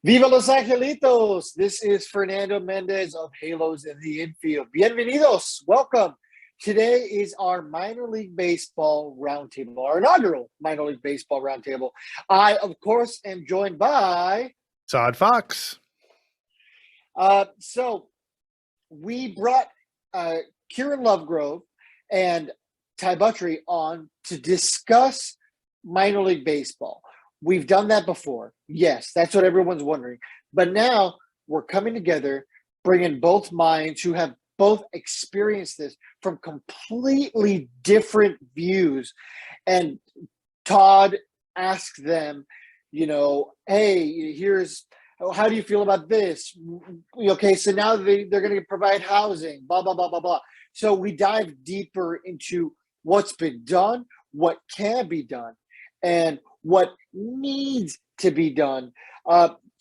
Viva Los Angelitos! This is Fernando Mendez of Halos in the Infield. Bienvenidos! Welcome! Today is our minor league baseball roundtable, our inaugural minor league baseball roundtable. I, of course, am joined by Todd Fox. So we brought Kieran Lovegrove and Ty Buttrey on to discuss minor league baseball. We've done that before. Yes, that's what everyone's wondering. But now we're coming together, bringing both minds who have both experienced this from completely different views. And Todd asks them, hey, how do you feel about this? Okay, so now they're going to provide housing, blah, blah, blah, blah, blah. So we dive deeper into what's been done, what can be done, and what needs to be done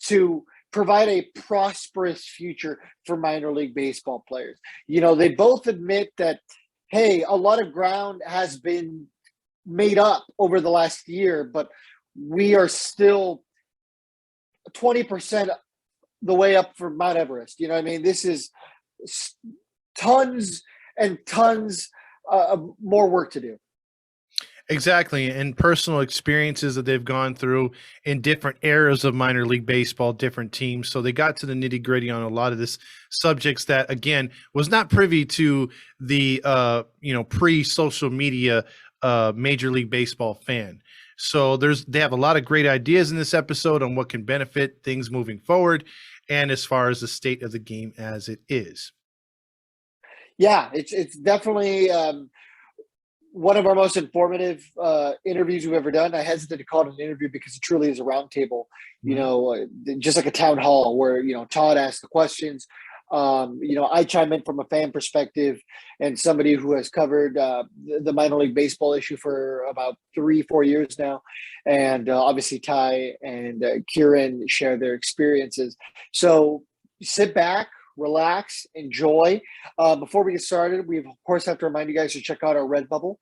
to provide a prosperous future for minor league baseball players. They both admit that, hey, a lot of ground has been made up over the last year, but we are still 20% the way up for Mount Everest. You know what I mean? This is tons and tons of more work to do. Exactly. And personal experiences that they've gone through in different eras of minor league baseball, different teams. So they got to the nitty gritty on a lot of this subjects that, again, was not privy to the, pre-social media Major League Baseball fan. So they have a lot of great ideas in this episode on what can benefit things moving forward and as far as the state of the game as it is. Yeah, it's definitely one of our most informative interviews we've ever done. I hesitate to call it an interview because it truly is a roundtable, just like a town hall where, Todd asks the questions. I chime in from a fan perspective and somebody who has covered the minor league baseball issue for about 3-4 years now. And obviously Ty and Kieran share their experiences. So sit back, relax, enjoy. Before we get started, we of course have to remind you guys to check out our Redbubble.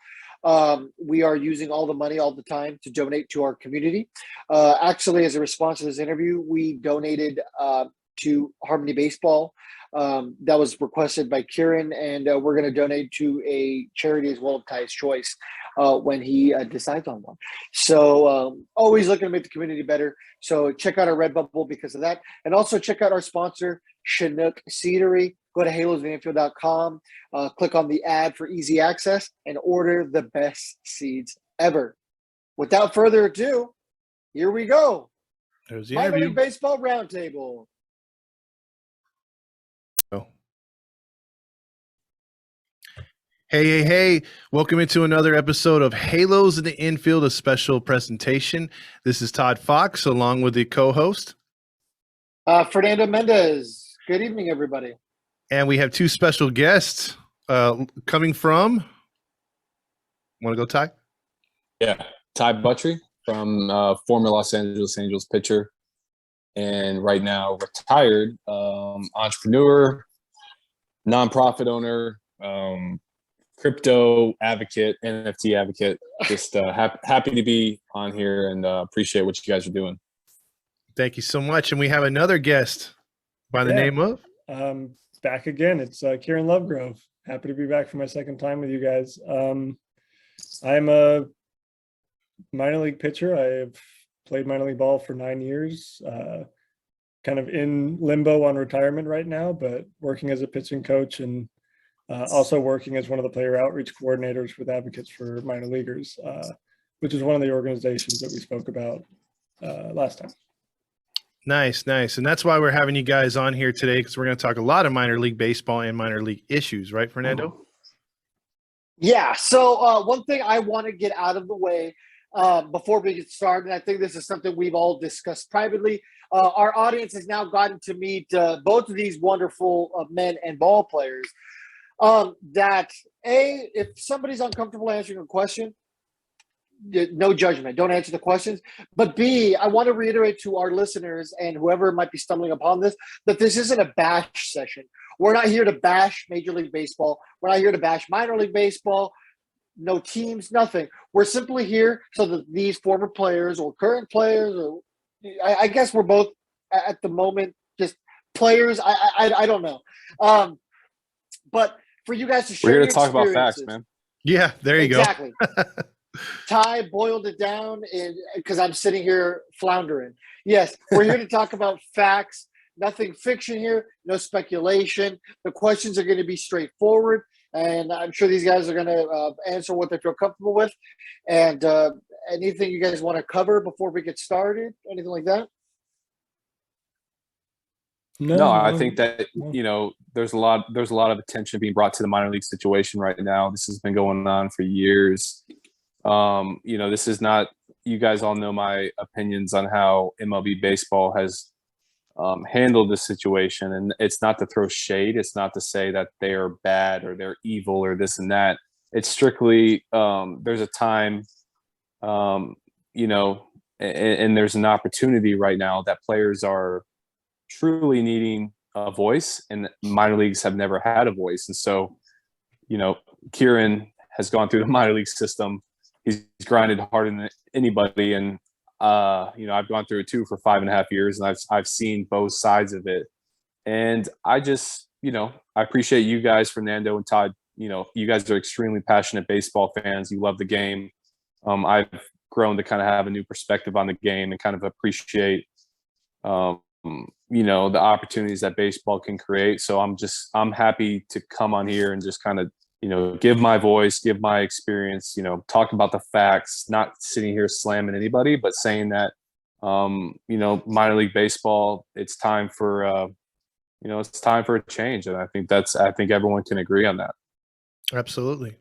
We are using all the money all the time to donate to our community. Actually, as a response to this interview, we donated to Harmony Baseball. That was requested by Kieran, and we're going to donate to a charity as well of Ty's choice when he decides on one. So always looking to make the community better. So check out our Redbubble because of that. And also check out our sponsor, Chinook Seedery. Go to halosintheinfield.com, click on the ad for easy access, and order the best seeds ever. Without further ado, here we go. There's the Minor interview. League Baseball Roundtable. Hey. Welcome into another episode of Halos in the Infield, a special presentation. This is Todd Fox along with the co-host. Fernando Mendez. Good evening, everybody. And we have two special guests coming from, want to go, Ty? Yeah, Ty Buttrey from former Los Angeles Angels pitcher and right now retired entrepreneur, nonprofit owner, crypto advocate, NFT advocate. Just happy to be on here and appreciate what you guys are doing. Thank you so much. And we have another guest by the name of? Back again. It's Kieran Lovegrove. Happy to be back for my second time with you guys. I'm a minor league pitcher. I've played minor league ball for 9 years, kind of in limbo on retirement right now, but working as a pitching coach and also working as one of the player outreach coordinators with Advocates for Minor Leaguers, which is one of the organizations that we spoke about last time. Nice. And that's why we're having you guys on here today, because we're going to talk a lot of minor league baseball and minor league issues, right, Fernando? Yeah. So one thing I want to get out of the way before we get started, and I think this is something we've all discussed privately. Our audience has now gotten to meet both of these wonderful men and ball players. That A, if somebody's uncomfortable answering a question, no judgment. Don't answer the questions. But B, I want to reiterate to our listeners and whoever might be stumbling upon this, that this isn't a bash session. We're not here to bash Major League Baseball. We're not here to bash minor league baseball. No teams, nothing. We're simply here so that these former players or current players, or I guess we're both at the moment. Just players, I don't know. But for you guys to share We're here your to talk about facts, experiences. man. Yeah, there you Exactly. go. Ty boiled it down because I'm sitting here floundering. Yes, we're here to talk about facts. Nothing fiction here, no speculation. The questions are going to be straightforward, and I'm sure these guys are going to answer what they feel comfortable with. And anything you guys want to cover before we get started? Anything like that? No, I think that there's a lot of attention being brought to the minor league situation right now. This has been going on for years. This is not. You guys all know my opinions on how MLB baseball has handled this situation, and it's not to throw shade. It's not to say that they are bad or they're evil or this and that. It's strictly there's a time, and there's an opportunity right now that players are truly needing a voice, and minor leagues have never had a voice. And so, Kieran has gone through the minor league system. He's grinded harder than anybody, and I've gone through it too for 5.5 years, and I've seen both sides of it. And I just, I appreciate you guys, Fernando and Todd. You guys are extremely passionate baseball fans. You love the game. I've grown to kind of have a new perspective on the game and kind of appreciate the opportunities that baseball can create. So I'm happy to come on here and just kind of, give my voice, give my experience, talk about the facts, not sitting here slamming anybody, but saying that, minor league baseball, it's time for, it's time for a change. And I think everyone can agree on that. Absolutely.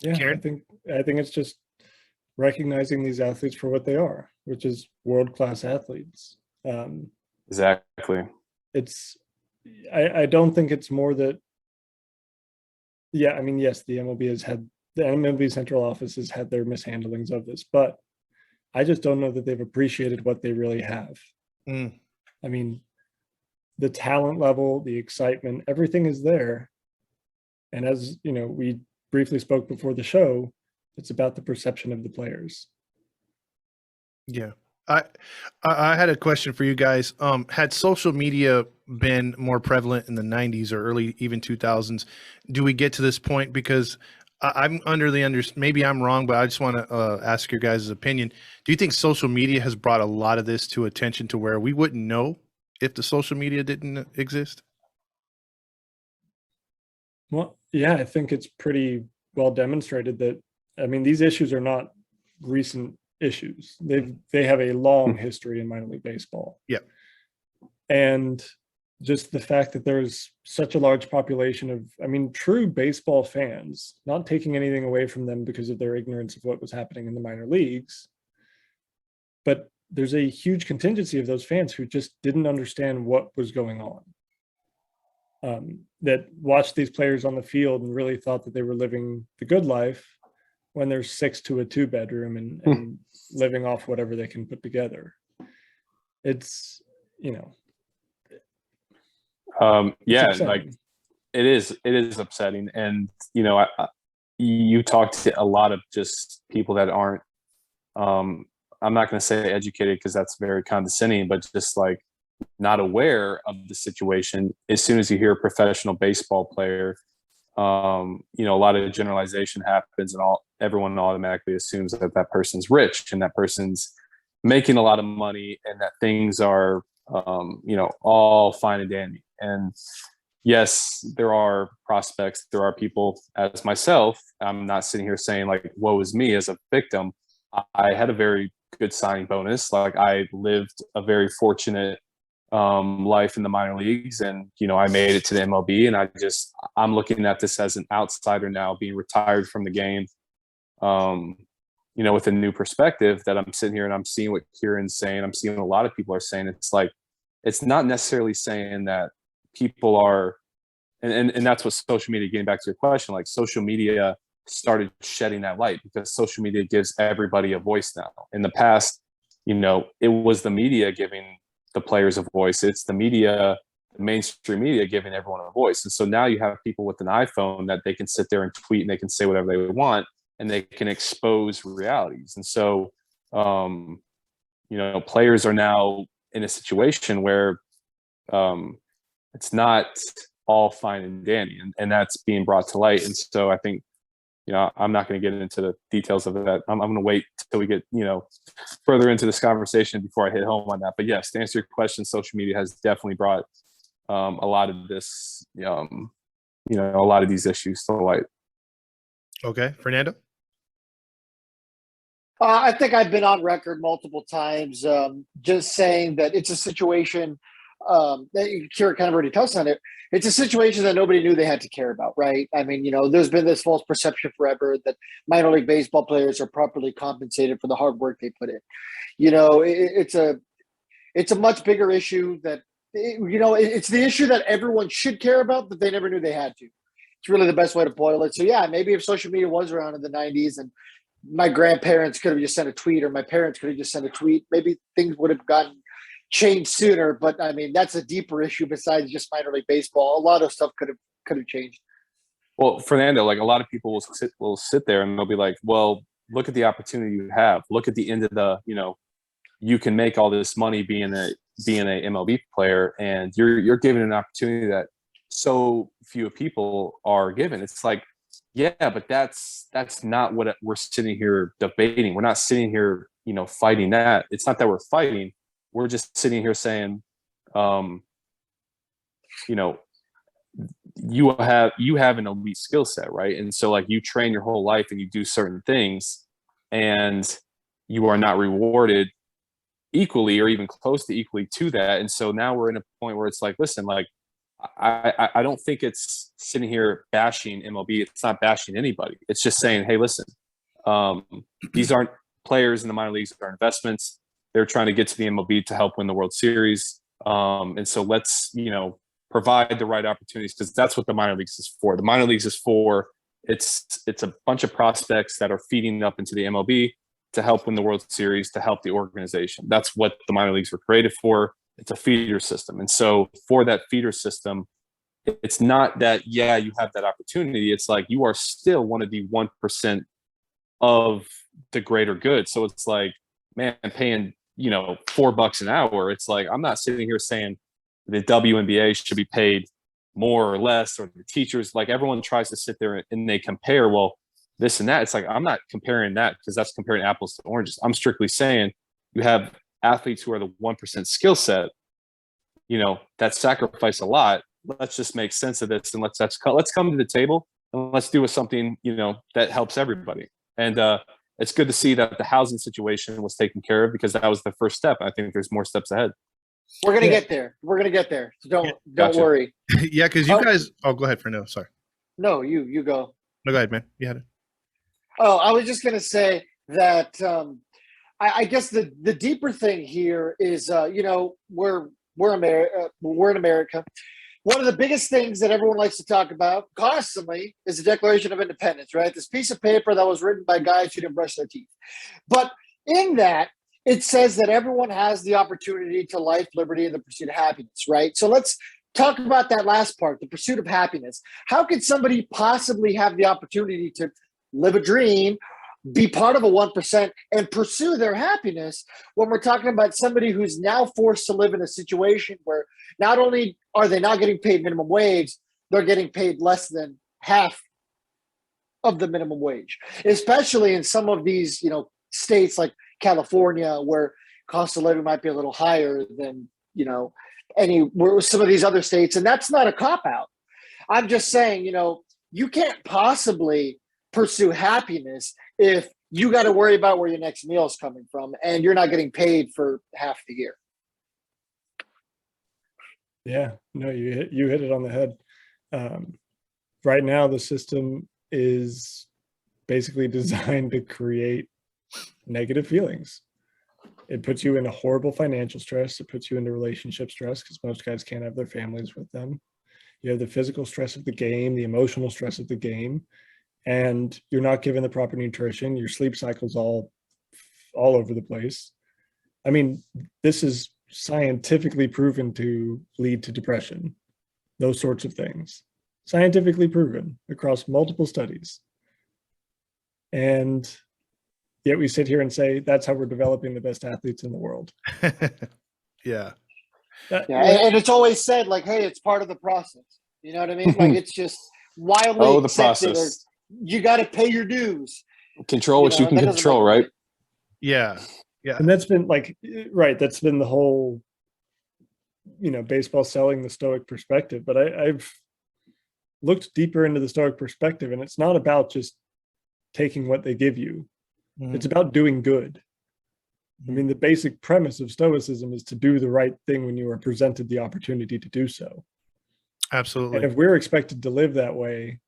Yeah, Kieran? I think it's just recognizing these athletes for what they are, which is world-class athletes. Exactly. I don't think it's more that. Yeah, I mean, yes, the MLB Central Office has had their mishandlings of this, but I just don't know that they've appreciated what they really have. I mean, the talent level, the excitement, everything is there. And as we briefly spoke before the show, it's about the perception of the players. Yeah. I had a question for you guys. Had social media been more prevalent in the 90s or early even 2000s, do we get to this point? Because I'm under the maybe I'm wrong, but I just want to ask your guys' opinion. Do you think social media has brought a lot of this to attention to where we wouldn't know if the social media didn't exist? Well, yeah, I think it's pretty well demonstrated that, I mean, these issues are not recent issues. They have a long history in minor league baseball. Yeah. And just the fact that there's such a large population of, I mean, true baseball fans, not taking anything away from them because of their ignorance of what was happening in the minor leagues, but there's a huge contingency of those fans who just didn't understand what was going on. That watched these players on the field and really thought that they were living the good life when they're 6 to a 2-bedroom and living off whatever they can put together. It's, it's like it is upsetting. And, you talk to a lot of just people that aren't, I'm not going to say educated because that's very condescending, but just like not aware of the situation. As soon as you hear a professional baseball player, a lot of generalization happens, and everyone automatically assumes that person's rich and that person's making a lot of money and that things are, all fine and dandy. And yes, there are prospects, there are people as myself. I'm not sitting here saying like, woe is me as a victim. I had a very good signing bonus. Like I lived a very fortunate life in the minor leagues, and I made it to the MLB, and I'm looking at this as an outsider now, being retired from the game, with a new perspective, that I'm sitting here and I'm seeing what Kieran's saying. I'm seeing what a lot of people are saying. It's like, it's not necessarily saying that people are, and that's what social media, getting back to your question, like social media started shedding that light because social media gives everybody a voice now. In the past, it was the media giving the players a voice. It's the media, the mainstream media, giving everyone a voice. And so now you have people with an iPhone that they can sit there and tweet and they can say whatever they want and they can expose realities. And so, players are now in a situation where it's not all fine and dandy, and that's being brought to light. And so I think, I'm not going to get into the details of that. I'm going to wait till we get, further into this conversation before I hit home on that. But yes, to answer your question, social media has definitely brought a lot of this, a lot of these issues to light. Okay, Fernando? I think I've been on record multiple times just saying that it's a situation that Kieran kind of already touched on it. It's a situation that nobody knew they had to care about, right? I mean, there's been this false perception forever that minor league baseball players are properly compensated for the hard work they put in. It's a much bigger issue that, it's the issue that everyone should care about, but they never knew they had to. It's really the best way to boil it. So yeah, maybe if social media was around in the 90s and my grandparents could have just sent a tweet, or my parents could have just sent a tweet, maybe things would have gotten changed sooner. But I mean, that's a deeper issue besides just minor league baseball. A lot of stuff could have changed. Well, Fernando, like a lot of people will sit there and they'll be like, well, look at the opportunity you have. Look at the end of the, you can make all this money being a MLB player, and you're given an opportunity that so few people are given. It's like, yeah, but that's not what we're sitting here debating. We're not sitting here, fighting that. It's not that we're fighting. We're just sitting here saying, you have an elite skill set, right? And so like you train your whole life and you do certain things, and you are not rewarded equally or even close to equally to that. And so now we're in a point where it's like, listen, like I don't think it's sitting here bashing MLB. It's not bashing anybody. It's just saying, hey, listen, these aren't players in the minor leagues, are investments. They're trying to get to the MLB to help win the World Series. And so let's, provide the right opportunities, because that's what the minor leagues is for. The minor leagues is for, it's a bunch of prospects that are feeding up into the MLB to help win the World Series, to help the organization. That's what the minor leagues were created for. It's a feeder system. And so for that feeder system, it's not that, yeah, you have that opportunity. It's like you are still one of the 1% of the greater good. So it's like, man, paying, $4 an hour. It's like, I'm not sitting here saying the WNBA should be paid more or less, or the teachers. Like everyone tries to sit there and they compare, well, this and that. It's like, I'm not comparing that, because that's comparing apples to oranges. I'm strictly saying you have athletes who are the 1% skill set, that sacrifice a lot. Let's just make sense of this, and let's come to the table and let's do something, that helps everybody. And it's good to see that the housing situation was taken care of, because that was the first step. I think there's more steps ahead. We're gonna get there. So don't Gotcha. worry. Yeah, because you guys. Oh, go ahead, Fernando. Sorry. No, you go. No, go ahead, man. You had it. Oh, I was just gonna say that I guess the deeper thing here is we're in America. One of the biggest things that everyone likes to talk about constantly is the Declaration of Independence, right? This piece of paper that was written by guys who didn't brush their teeth. But in that, it says that everyone has the opportunity to life, liberty, and the pursuit of happiness, right? So let's talk about that last part, the pursuit of happiness. How could somebody possibly have the opportunity to live a dream, be part of a 1%, and pursue their happiness when we're talking about somebody who's now forced to live in a situation where not only are they not getting paid minimum wage, they're getting paid less than half of the minimum wage, especially in some of these, states like California, where cost of living might be a little higher than, some of these other states. And that's not a cop-out. I'm just saying, you can't possibly pursue happiness if you got to worry about where your next meal is coming from and you're not getting paid for half the year. Yeah, no, you hit it on the head. Right now, the system is basically designed to create negative feelings. It puts you in a horrible financial stress. It puts you into relationship stress, because most guys can't have their families with them. You have the physical stress of the game, the emotional stress of the game, and you're not given the proper nutrition. Your sleep cycle's all over the place. I mean, this is scientifically proven to lead to depression, those sorts of things. Scientifically proven across multiple studies. And yet we sit here and say that's how we're developing the best athletes in the world. Yeah. Yeah, and it's always said like, hey, it's part of the process. You know what I mean? Like it's just wildly the accepted process. as you got to pay your dues. Control what you can that doesn't control, make- right? Yeah. Yeah. And that's been like, right, that's been the whole, baseball selling the stoic perspective. But I've looked deeper into the stoic perspective, and it's not about just taking what they give you. It's about doing good. I mean, the basic premise of stoicism is to do the right thing when you are presented the opportunity to do so. Absolutely. And if we're expected to live that way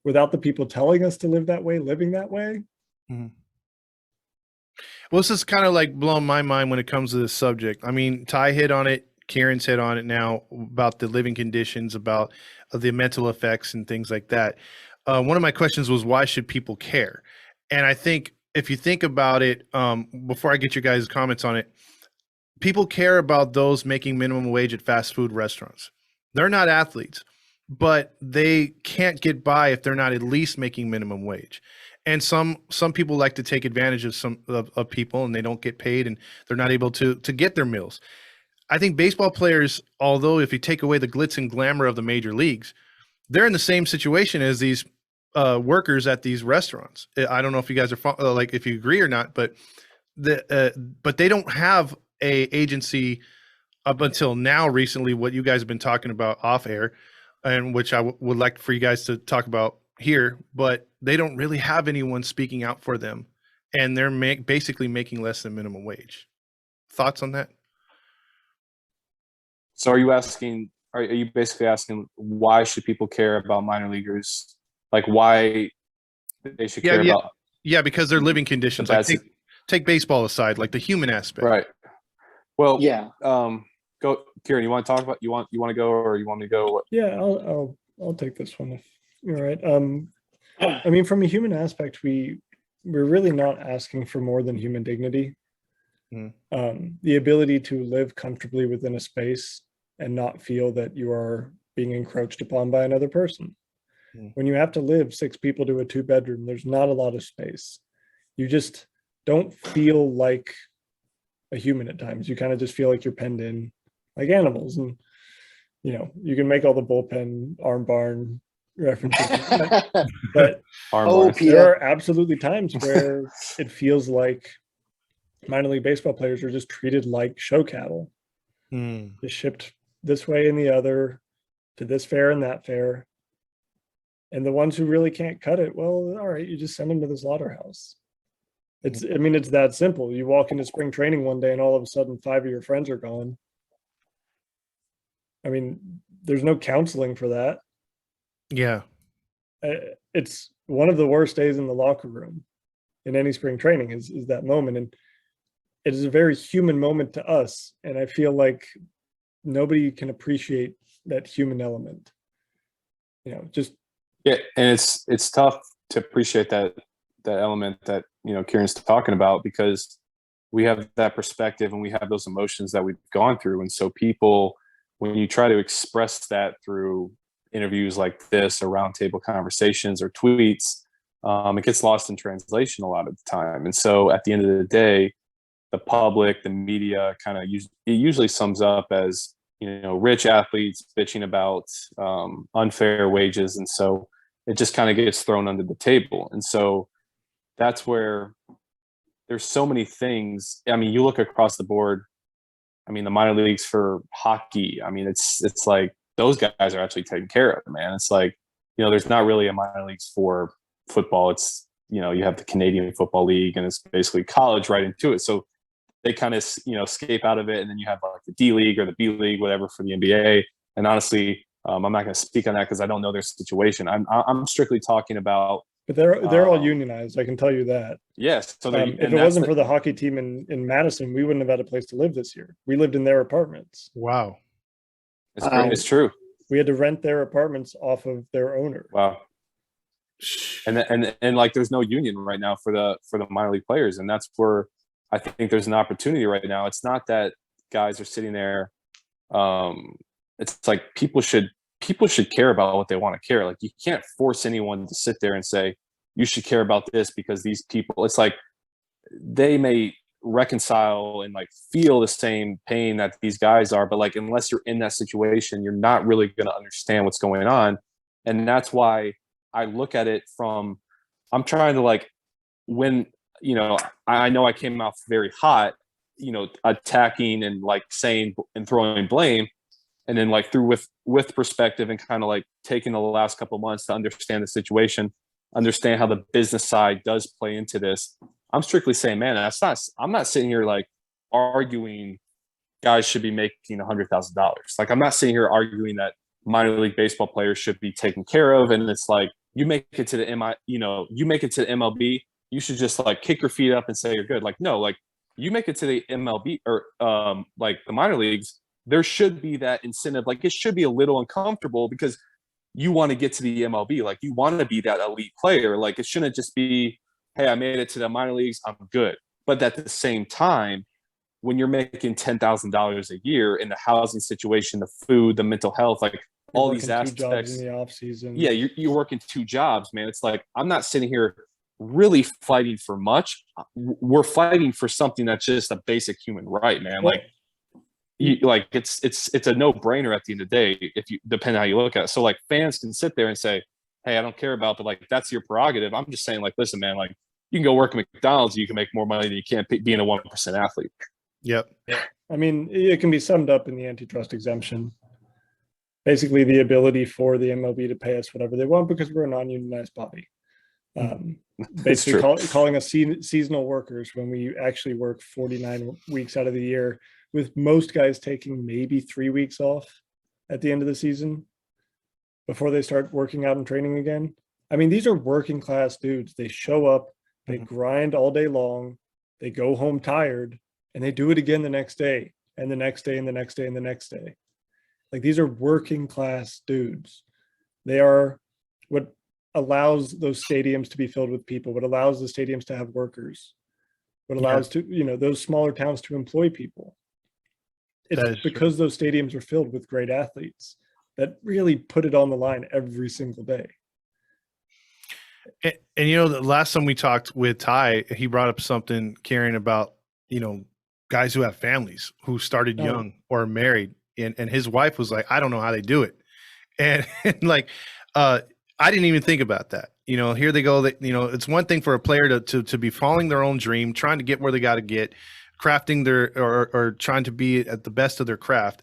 without the people telling us to live that way, living that way. Well, this is kind of like blowing my mind when it comes to this subject. I mean, Ty hit on it. Kieran's hit on it now about the living conditions, about the mental effects and things like that. One of my questions was, why should people care? And I think if you think about it, before I get your guys' comments on it, people care about those making minimum wage at fast food restaurants. They're not athletes, but they can't get by if they're not at least making minimum wage. And some people like to take advantage of some of people, and they don't get paid, and they're not able to get their meals. I think baseball players, although if you take away the glitz and glamour of the major leagues, they're in the same situation as these workers at these restaurants. I don't know if you guys are like, if you agree or not, but but they don't have a agency up until now. Recently, what you guys have been talking about off air, and which I would like for you guys to talk about here, but they don't really have anyone speaking out for them, and they're basically making less than minimum wage. Thoughts on that? So are you basically asking why should people care about minor leaguers? Like why they should care about? Yeah, because their living conditions. Like take baseball aside, like the human aspect. Right. Well, Yeah. Go, Kieran. You want to talk about? You want to go, or you want me to go? What? Yeah, I'll take this one if you're right. I mean, from a human aspect, we're really not asking for more than human dignity. The ability to live comfortably within a space and not feel that you are being encroached upon by another person. When you have to live 6 people to a 2-bedroom, there's not a lot of space. You just don't feel like a human at times. You kind of just feel like you're penned in like animals. And, you can make all the bullpen arm barn references, but there are absolutely times where it feels like minor league baseball players are just treated like show cattle. Just shipped this way and the other to this fair and that fair. And the ones who really can't cut it, well, all right, you just send them to the slaughterhouse. It's that simple. You walk into spring training one day and all of a sudden 5 of your friends are gone. I mean, there's no counseling for that. Yeah. It's one of the worst days in the locker room in any spring training is that moment. And it is a very human moment to us. And I feel like nobody can appreciate that human element. Yeah, and it's tough to appreciate that element that Kieran's talking about, because we have that perspective and we have those emotions that we've gone through. And so people, when you try to express that through interviews like this or roundtable conversations or tweets, it gets lost in translation a lot of the time. And so at the end of the day, the public, the media it usually sums up as, rich athletes bitching about unfair wages. And so it just kind of gets thrown under the table. And so that's where there's so many things. I mean, you look across the board. I mean, the minor leagues for hockey, I mean, it's like those guys are actually taken care of, man. It's like, there's not really a minor leagues for football. It's, you have the Canadian Football League, and it's basically college right into it. So they kind of, escape out of it. And then you have like the D League or the B League, whatever, for the NBA. And honestly, I'm not going to speak on that because I don't know their situation. I'm strictly talking about. But they're all unionized. I can tell you that. Yes. So if it wasn't for the hockey team in Madison, we wouldn't have had a place to live this year. We lived in their apartments. Wow. It's true. We had to rent their apartments off of their owner. Wow. And like, there's no union right now for the minor league players. And that's where I think there's an opportunity right now. It's not that guys are sitting there. It's like people should care about what they want to care. Like, you can't force anyone to sit there and say, you should care about this because these people, it's like, they may reconcile and like feel the same pain that these guys are, but like unless you're in that situation, you're not really going to understand what's going on. And that's why I look at it from, I'm trying to like, when, you know, I know I came off very hot, you know, attacking and like saying and throwing blame, and then like through with perspective and kind of like taking the last couple of months to understand the situation, understand how the business side does play into this. I'm strictly saying, man, I'm not sitting here like arguing guys should be making $100,000. Like, I'm not sitting here arguing that minor league baseball players should be taken care of. And it's like, you make it to the you make it to the MLB, you should just like kick your feet up and say you're good. Like, no, like you make it to the MLB or like the minor leagues, there should be that incentive. Like, it should be a little uncomfortable because you want to get to the MLB. Like, you want to be that elite player. Like, it shouldn't just be, hey, I made it to the minor leagues, I'm good. But at the same time, when you're making $10,000 a year in the housing situation, the food, the mental health, like all these aspects in the off season. Yeah, you're working 2 jobs, man. It's like, I'm not sitting here really fighting for much. We're fighting for something that's just a basic human right, man. Like, it's a no-brainer at the end of the day, if you depend on how you look at it. So like, fans can sit there and say, hey, I don't care about, but like, that's your prerogative. I'm just saying, like, listen, man, like, you can go work at McDonald's, you can make more money than you can being a 1% athlete. Yep. I mean, it can be summed up in the antitrust exemption. Basically, the ability for the MLB to pay us whatever they want because we're a non-unionized body. Basically, calling us seasonal workers when we actually work 49 weeks out of the year, with most guys taking maybe 3 weeks off at the end of the season before they start working out and training again. I mean, these are working class dudes. They show up, they grind all day long, they go home tired, and they do it again the next day, and the next day, and the next day, and the next day. Like, these are working class dudes. They are what allows those stadiums to be filled with people, what allows the stadiums to have workers, what allows those smaller towns to employ people. It's because those stadiums are filled with great athletes that really put it on the line every single day. And the last time we talked with Ty, he brought up something, Kieran, about, guys who have families who started young or married, and his wife was like, I don't know how they do it. And like, I didn't even think about that. Here they go, that, it's one thing for a player to be following their own dream, trying to get where they got to get, crafting their, or trying to be at the best of their craft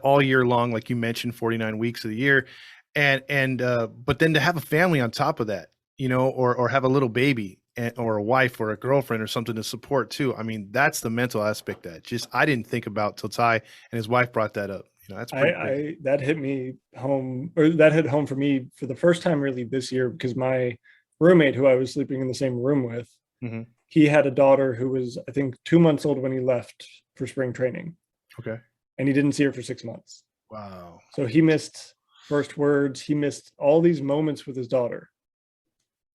all year long. Like you mentioned, 49 weeks of the year. But then to have a family on top of that, or have a little baby or a wife or a girlfriend or something to support too. I mean, that's the mental aspect that I didn't think about till Ty and his wife brought that up. That's that hit me home, or that hit home for me for the first time really this year, because my roommate, who I was sleeping in the same room with, he had a daughter who was, I think, 2 months old when he left for spring training. Okay. And he didn't see her for 6 months. Wow. So he missed first words. He missed all these moments with his daughter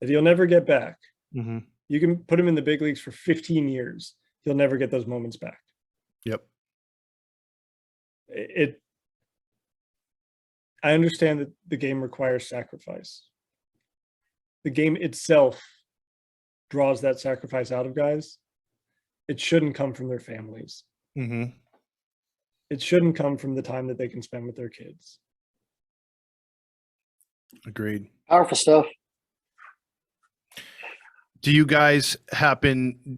that he'll never get back. You can put him in the big leagues for 15 years. He'll never get those moments back. Yep. I understand that the game requires sacrifice. The game itself draws that sacrifice out of guys. It shouldn't come from their families. It shouldn't come from the time that they can spend with their kids. Agreed. Powerful stuff. Do you guys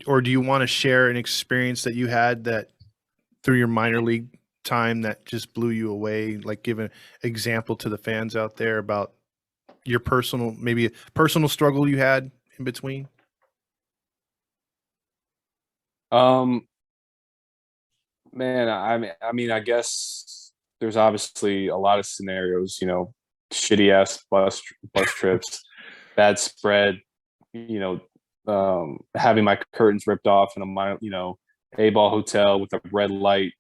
or do you want to share an experience that you had that through your minor league time that just blew you away? Like, give an example to the fans out there about your maybe a personal struggle you had in between. Man, I mean, I guess there's obviously a lot of scenarios, shitty ass bus trips, bad spread, having my curtains ripped off in a A-ball hotel with a red light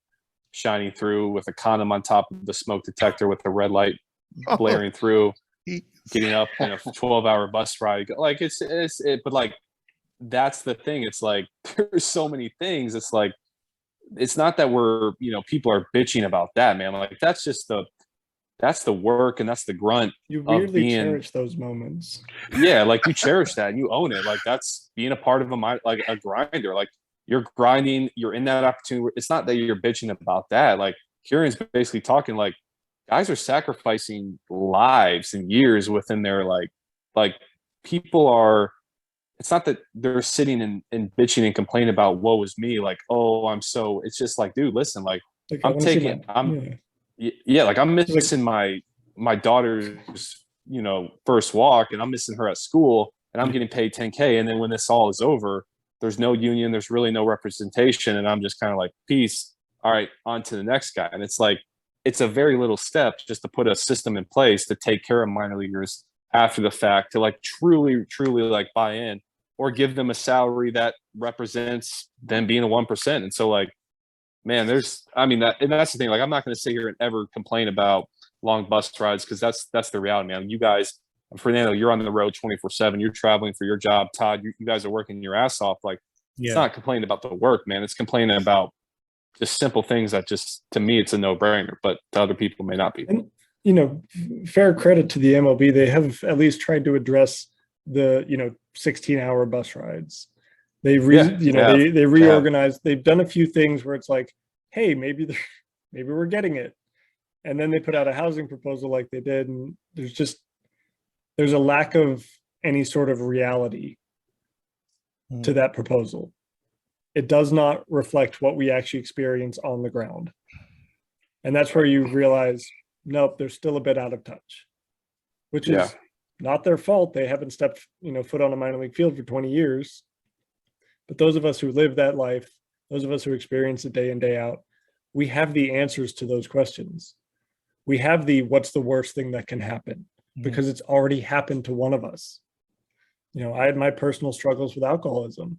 shining through, with a condom on top of the smoke detector with a red light blaring through, getting up in a 12-hour bus ride. Like, but like, that's the thing. It's like, there's so many things. It's like, it's not that we're, people are bitching about that, man. Like, that's the work and that's the grunt. You weirdly cherish those moments. Yeah, like, you cherish that and you own it. Like, that's being a part of a grinder. Like, you're grinding, you're in that opportunity. It's not that you're bitching about that. Like Kieran's basically talking like guys are sacrificing lives and years within their like people are, it's not that they're sitting and bitching and complaining about woe is me, like, oh, it's just like, dude, listen, like I I'm wanna see taking, yeah. yeah, like I'm Like- missing my daughter's, first walk, and I'm missing her at school, and I'm getting paid $10K. And then when this all is over, there's no union, there's really no representation. And I'm just kind of like, peace. All right, on to the next guy. And it's like, it's a very little step just to put a system in place to take care of minor leaguers after the fact, to like truly like buy in or give them a salary that represents them being a 1%. And so like, man, that's the thing. Like, I'm not going to sit here and ever complain about long bus rides, because that's the reality, man. You guys, Fernando, you're on the road 24/7. You're traveling for your job. Todd, you guys are working your ass off. Like, it's not complaining about the work, man. It's complaining about just simple things that just, to me, it's a no-brainer, but to other people may not be. And, fair credit to the MLB. They have at least tried to address the, 16-hour bus rides. They reorganized. They've done a few things where it's like, hey, maybe we're getting it. And then they put out a housing proposal like they did. And there's a lack of any sort of reality to that proposal. It does not reflect what we actually experience on the ground. And that's where you realize, nope, they're still a bit out of touch, which is not their fault. They haven't stepped, foot on a minor league field for 20 years. But those of us who live that life, those of us who experience it day in, day out, we have the answers to those questions. We have what's the worst thing that can happen, because it's already happened to one of us. I had my personal struggles with alcoholism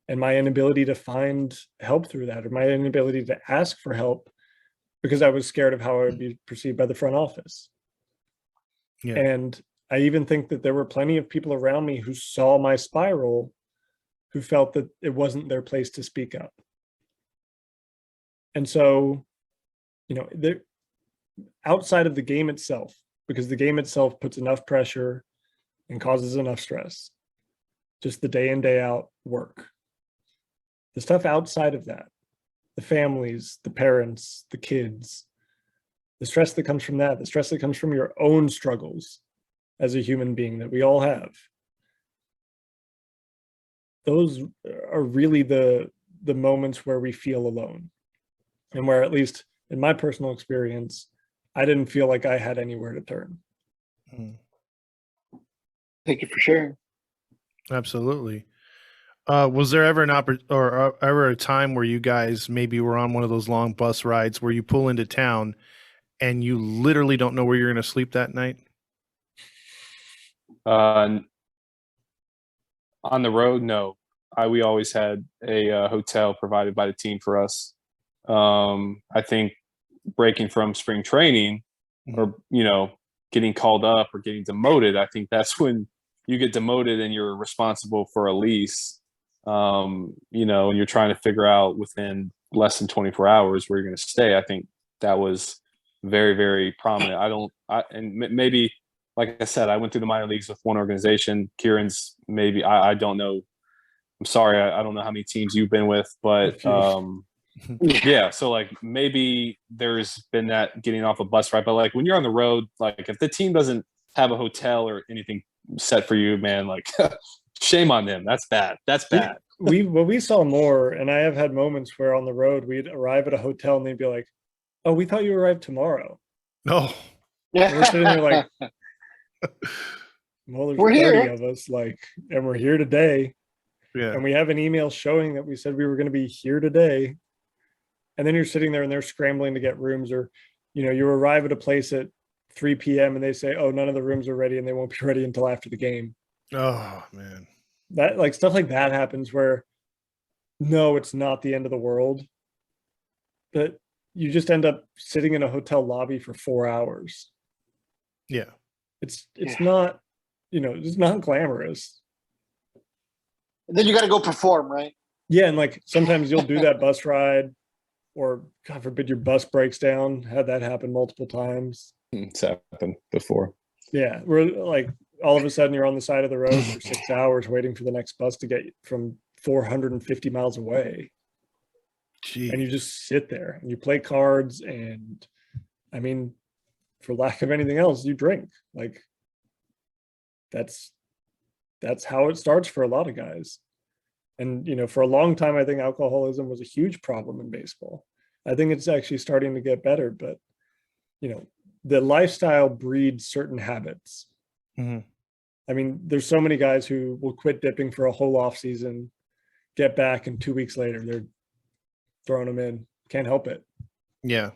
and my inability to find help through that, or my inability to ask for help because I was scared of how I would be perceived by the front office. Yeah. And I even think that there were plenty of people around me who saw my spiral, who felt that it wasn't their place to speak up. And so, outside of the game itself, because the game itself puts enough pressure and causes enough stress, just the day in, day out work. The stuff outside of that, the families, the parents, the kids, the stress that comes from that, the stress that comes from your own struggles as a human being that we all have. Those are really the moments where we feel alone, and where, at least in my personal experience, I didn't feel like I had anywhere to turn. Thank you for sharing. Absolutely. Was there ever ever a time where you guys maybe were on one of those long bus rides where you pull into town and you literally don't know where you're going to sleep that night? On the road, no. We always had a hotel provided by the team for us. I think breaking from spring training, or getting called up or getting demoted, I think that's when you get demoted and you're responsible for a lease. And you're trying to figure out within less than 24 hours where you're going to stay. I think that was very, very prominent. And maybe, like I said, I went through the minor leagues with one organization. Kieran's maybe, I don't know. I'm sorry, I don't know how many teams you've been with, but yeah. So like, maybe there's been that getting off a bus ride, but like when you're on the road, like if the team doesn't have a hotel or anything set for you, man, like shame on them. That's bad. That's bad. We saw more, and I have had moments where on the road we'd arrive at a hotel and they'd be like, "Oh, we thought you arrived tomorrow." No. And we're sitting there like, well, there's 30 of us, and we're here today. Yeah. And we have an email showing that we said we were going to be here today. And then you're sitting there and they're scrambling to get rooms, or, you arrive at a place at 3 p.m. and they say, oh, none of the rooms are ready and they won't be ready until after the game. Oh, man. That stuff like that happens where, no, it's not the end of the world, but you just end up sitting in a hotel lobby for 4 hours. Yeah. It's not, it's not glamorous. And then you got to go perform, right? Yeah. And sometimes you'll do that bus ride, or God forbid your bus breaks down. Had that happen multiple times. It's happened before. Yeah. We're all of a sudden you're on the side of the road for 6 hours waiting for the next bus to get from 450 miles away. Gee. And you just sit there and you play cards, and I mean, for lack of anything else, you drink. Like that's how it starts for a lot of guys. And for a long time, I think alcoholism was a huge problem in baseball. I think it's actually starting to get better, but the lifestyle breeds certain habits. Mm-hmm. I mean, there's so many guys who will quit dipping for a whole off season, get back, and 2 weeks later they're throwing them in. Can't help it. Yeah.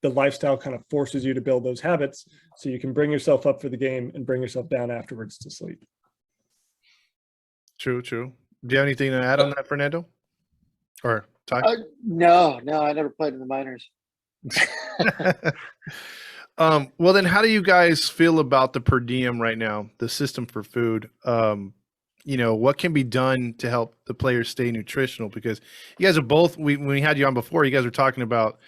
The lifestyle kind of forces you to build those habits so you can bring yourself up for the game and bring yourself down afterwards to sleep. True. Do you have anything to add on that, Fernando? Or Ty? No, I never played in the minors. Well, then how do you guys feel about the per diem right now, the system for food? What can be done to help the players stay nutritional? Because you guys are both, when we had you on before, you guys were talking about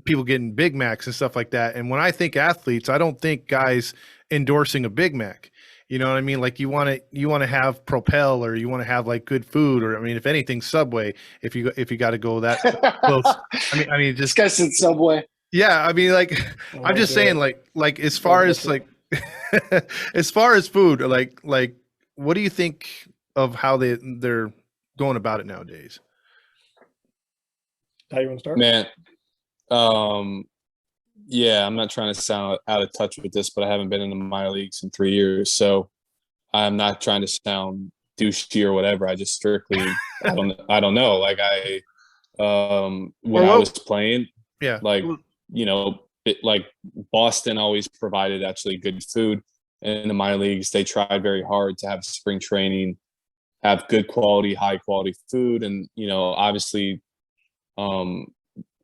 people getting Big Macs and stuff like that. And when I think athletes, I don't think guys endorsing a Big Mac. You know what I mean? Like you want to have Propel, or you want to have like good food, or I mean, if anything, Subway. If you got to go that close, I mean, just discussing Subway. Yeah, I mean, like I'm just saying, like as far as like as far as food, like what do you think of how they're going about it nowadays? How you want to start? Man, yeah, I'm not trying to sound out of touch with this, but I haven't been in the minor leagues in 3 years, so I'm not trying to sound douchey or whatever. I just strictly, I don't know. Like when I was playing, yeah, like like Boston always provided actually good food. In the minor leagues, they tried very hard to have spring training, have good quality, high quality food, and obviously,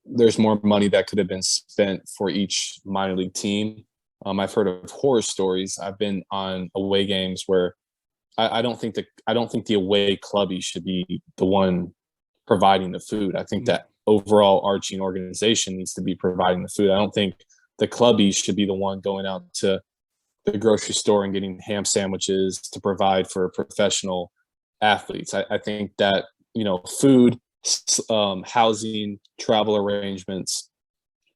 there's more money that could have been spent for each minor league team. I've heard of horror stories. I've been on away games where I don't think the away clubby should be the one providing the food. I think that overall arching organization needs to be providing the food. I don't think the clubby should be the one going out to the grocery store and getting ham sandwiches to provide for professional athletes. I think that food, housing, travel arrangements,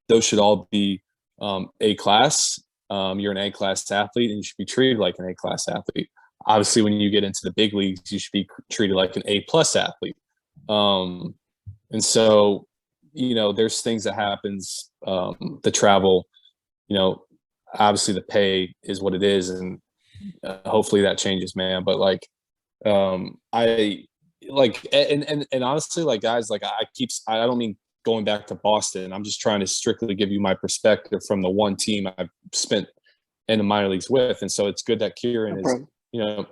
those should all be A class. You're an A class athlete, and you should be treated like an A class athlete. Obviously, when you get into the big leagues, you should be treated like an A plus athlete. And so, there's things that happens. The travel, obviously the pay is what it is, and hopefully that changes, man. But and honestly, like guys, like I don't mean going back to Boston. I'm just trying to strictly give you my perspective from the one team I've spent in the minor leagues with. And so it's good that Kieran is,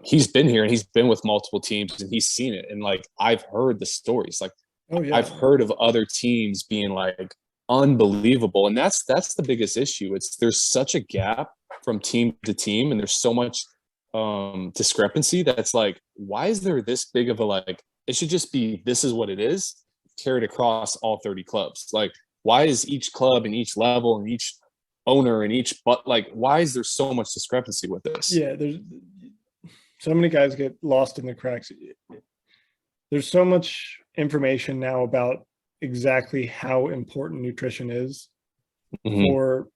he's been here and he's been with multiple teams and he's seen it. And like, I've heard the stories, like I've heard of other teams being like unbelievable. And that's the biggest issue. There's such a gap from team to team, and there's so much discrepancy that's like, why is there this big of a, like, it should just be, this is what it is, carried across all 30 clubs. Like, why is each club and each level and each owner and why is there so much discrepancy with this? Yeah, there's so many guys get lost in the cracks. There's so much information now about exactly how important nutrition is for,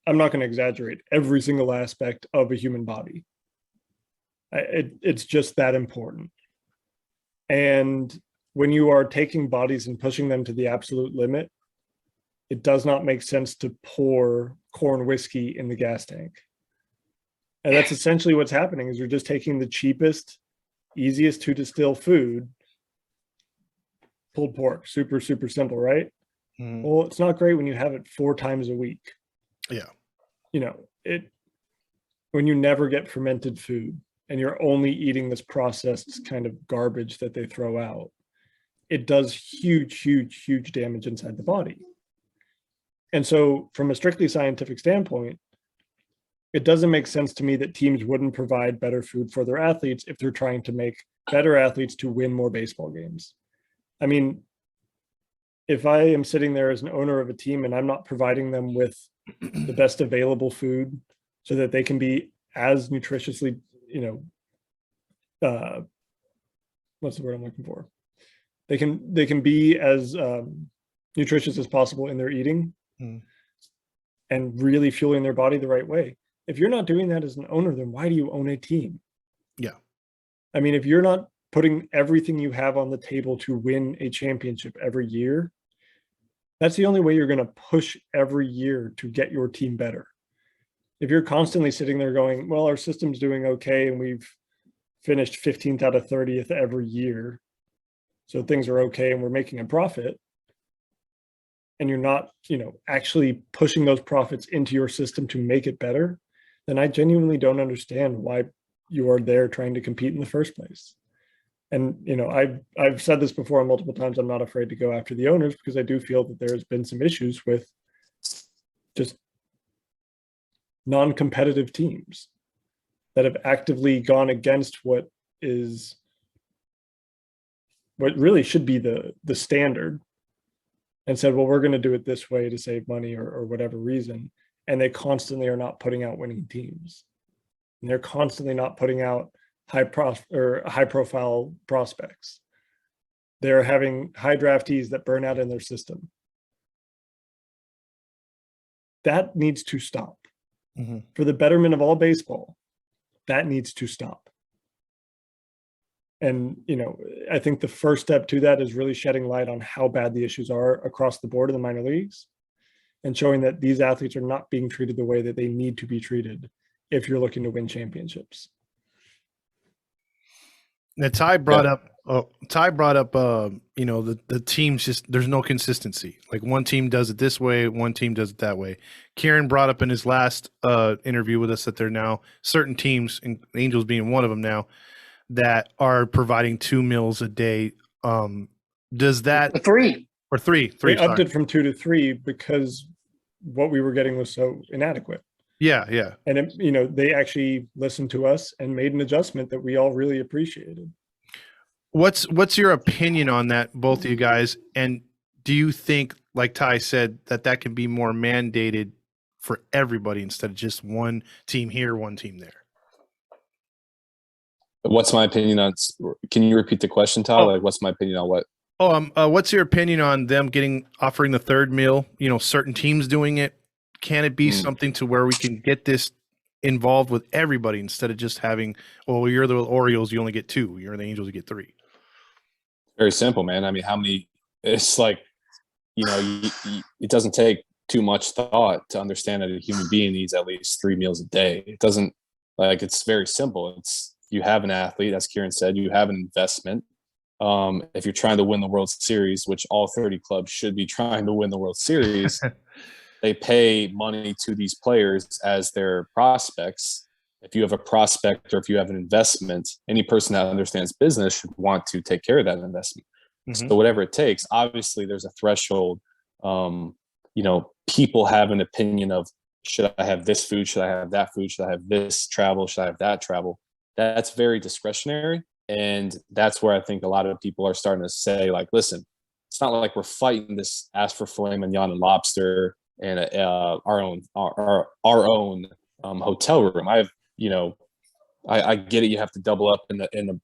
I'm not going to exaggerate, every single aspect of a human body. It's just that important. And when you are taking bodies and pushing them to the absolute limit, it does not make sense to pour corn whiskey in the gas tank. And that's essentially what's happening, is you're just taking the cheapest, easiest to distill food, pulled pork, super, super simple, right? Well, it's not great when you have it 4 times a week. Yeah. When you never get fermented food and you're only eating this processed kind of garbage that they throw out, it does huge, huge, huge damage inside the body. And so from a strictly scientific standpoint, it doesn't make sense to me that teams wouldn't provide better food for their athletes if they're trying to make better athletes to win more baseball games. I mean, if I am sitting there as an owner of a team and I'm not providing them with the best available food so that they can be as nutritiously, what's the word I'm looking for? They can be as nutritious as possible in their eating and really fueling their body the right way. If you're not doing that as an owner, then why do you own a team? Yeah. I mean, if you're not putting everything you have on the table to win a championship every year, that's the only way you're going to push every year to get your team better. If you're constantly sitting there going, well, our system's doing okay and we've finished 15th out of 30th every year, so things are okay and we're making a profit, and you're not, actually pushing those profits into your system to make it better, then I genuinely don't understand why you are there trying to compete in the first place. And, I've said this before multiple times, I'm not afraid to go after the owners because I do feel that there's been some issues with just non-competitive teams that have actively gone against what really should be the standard and said, well, we're going to do it this way to save money or whatever reason. And they constantly are not putting out winning teams. And they're constantly not putting out high profile prospects. They're having high draftees that burn out in their system. That needs to stop. For the betterment of all baseball, that needs to stop. And, I think the first step to that is really shedding light on how bad the issues are across the board in the minor leagues and showing that these athletes are not being treated the way that they need to be treated if you're looking to win championships. Now, Ty brought up, the teams just, there's no consistency. Like one team does it this way, one team does it that way. Kieran brought up in his last interview with us that there are now certain teams, and Angels being one of them now, that are providing 2 meals a day. Does that 3 or three? They upped sorry. it from 2 to 3 because what we were getting was so inadequate. Yeah. And they actually listened to us and made an adjustment that we all really appreciated. What's your opinion on that, both of you guys? And do you think, like Ty said, that can be more mandated for everybody instead of just one team here, one team there? What's my opinion on? Can you repeat the question, Todd? Like, what's my opinion on what? What's your opinion on them offering the third meal? Certain teams doing it. Can it be something to where we can get this involved with everybody instead of just having, you're the Orioles, you only get 2. You're the Angels, you get 3. Very simple, man. I mean, how many? It's like, it doesn't take too much thought to understand that a human being needs at least 3 meals a day. It doesn't, it's very simple. It's, you have an athlete, as Kieran said, you have an investment. If you're trying to win the World Series, which all 30 clubs should be trying to win the World Series, they pay money to these players as their prospects. If you have a prospect or if you have an investment, any person that understands business should want to take care of that investment. So whatever it takes, obviously there's a threshold. People have an opinion of, should I have this food? Should I have that food? Should I have this travel? Should I have that travel? That's very discretionary. And that's where I think a lot of people are starting to say, like, listen, it's not like we're fighting this ask for filet mignon and lobster and our own hotel room. I get it. You have to double up in the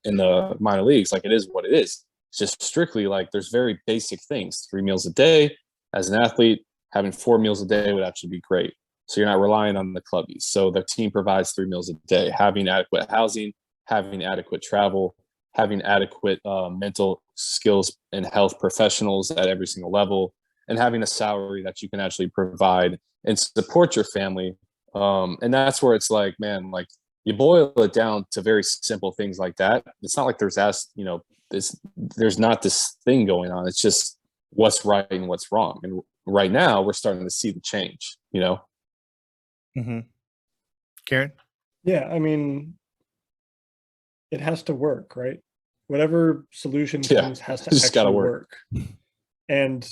minor leagues. Like, it is what it is. It's just strictly like, there's very basic things. 3 meals a day. As an athlete, having 4 meals a day would actually be great. So you're not relying on the clubbies. So the team provides 3 meals a day, having adequate housing, having adequate travel, having adequate mental skills and health professionals at every single level, and having a salary that you can actually provide and support your family. And that's where it's like, man, like, you boil it down to very simple things like that. It's not like there's not this thing going on. It's just what's right and what's wrong. And right now we're starting to see the change, Karen? Yeah, I mean, it has to work, right? Whatever solution comes has to actually work. And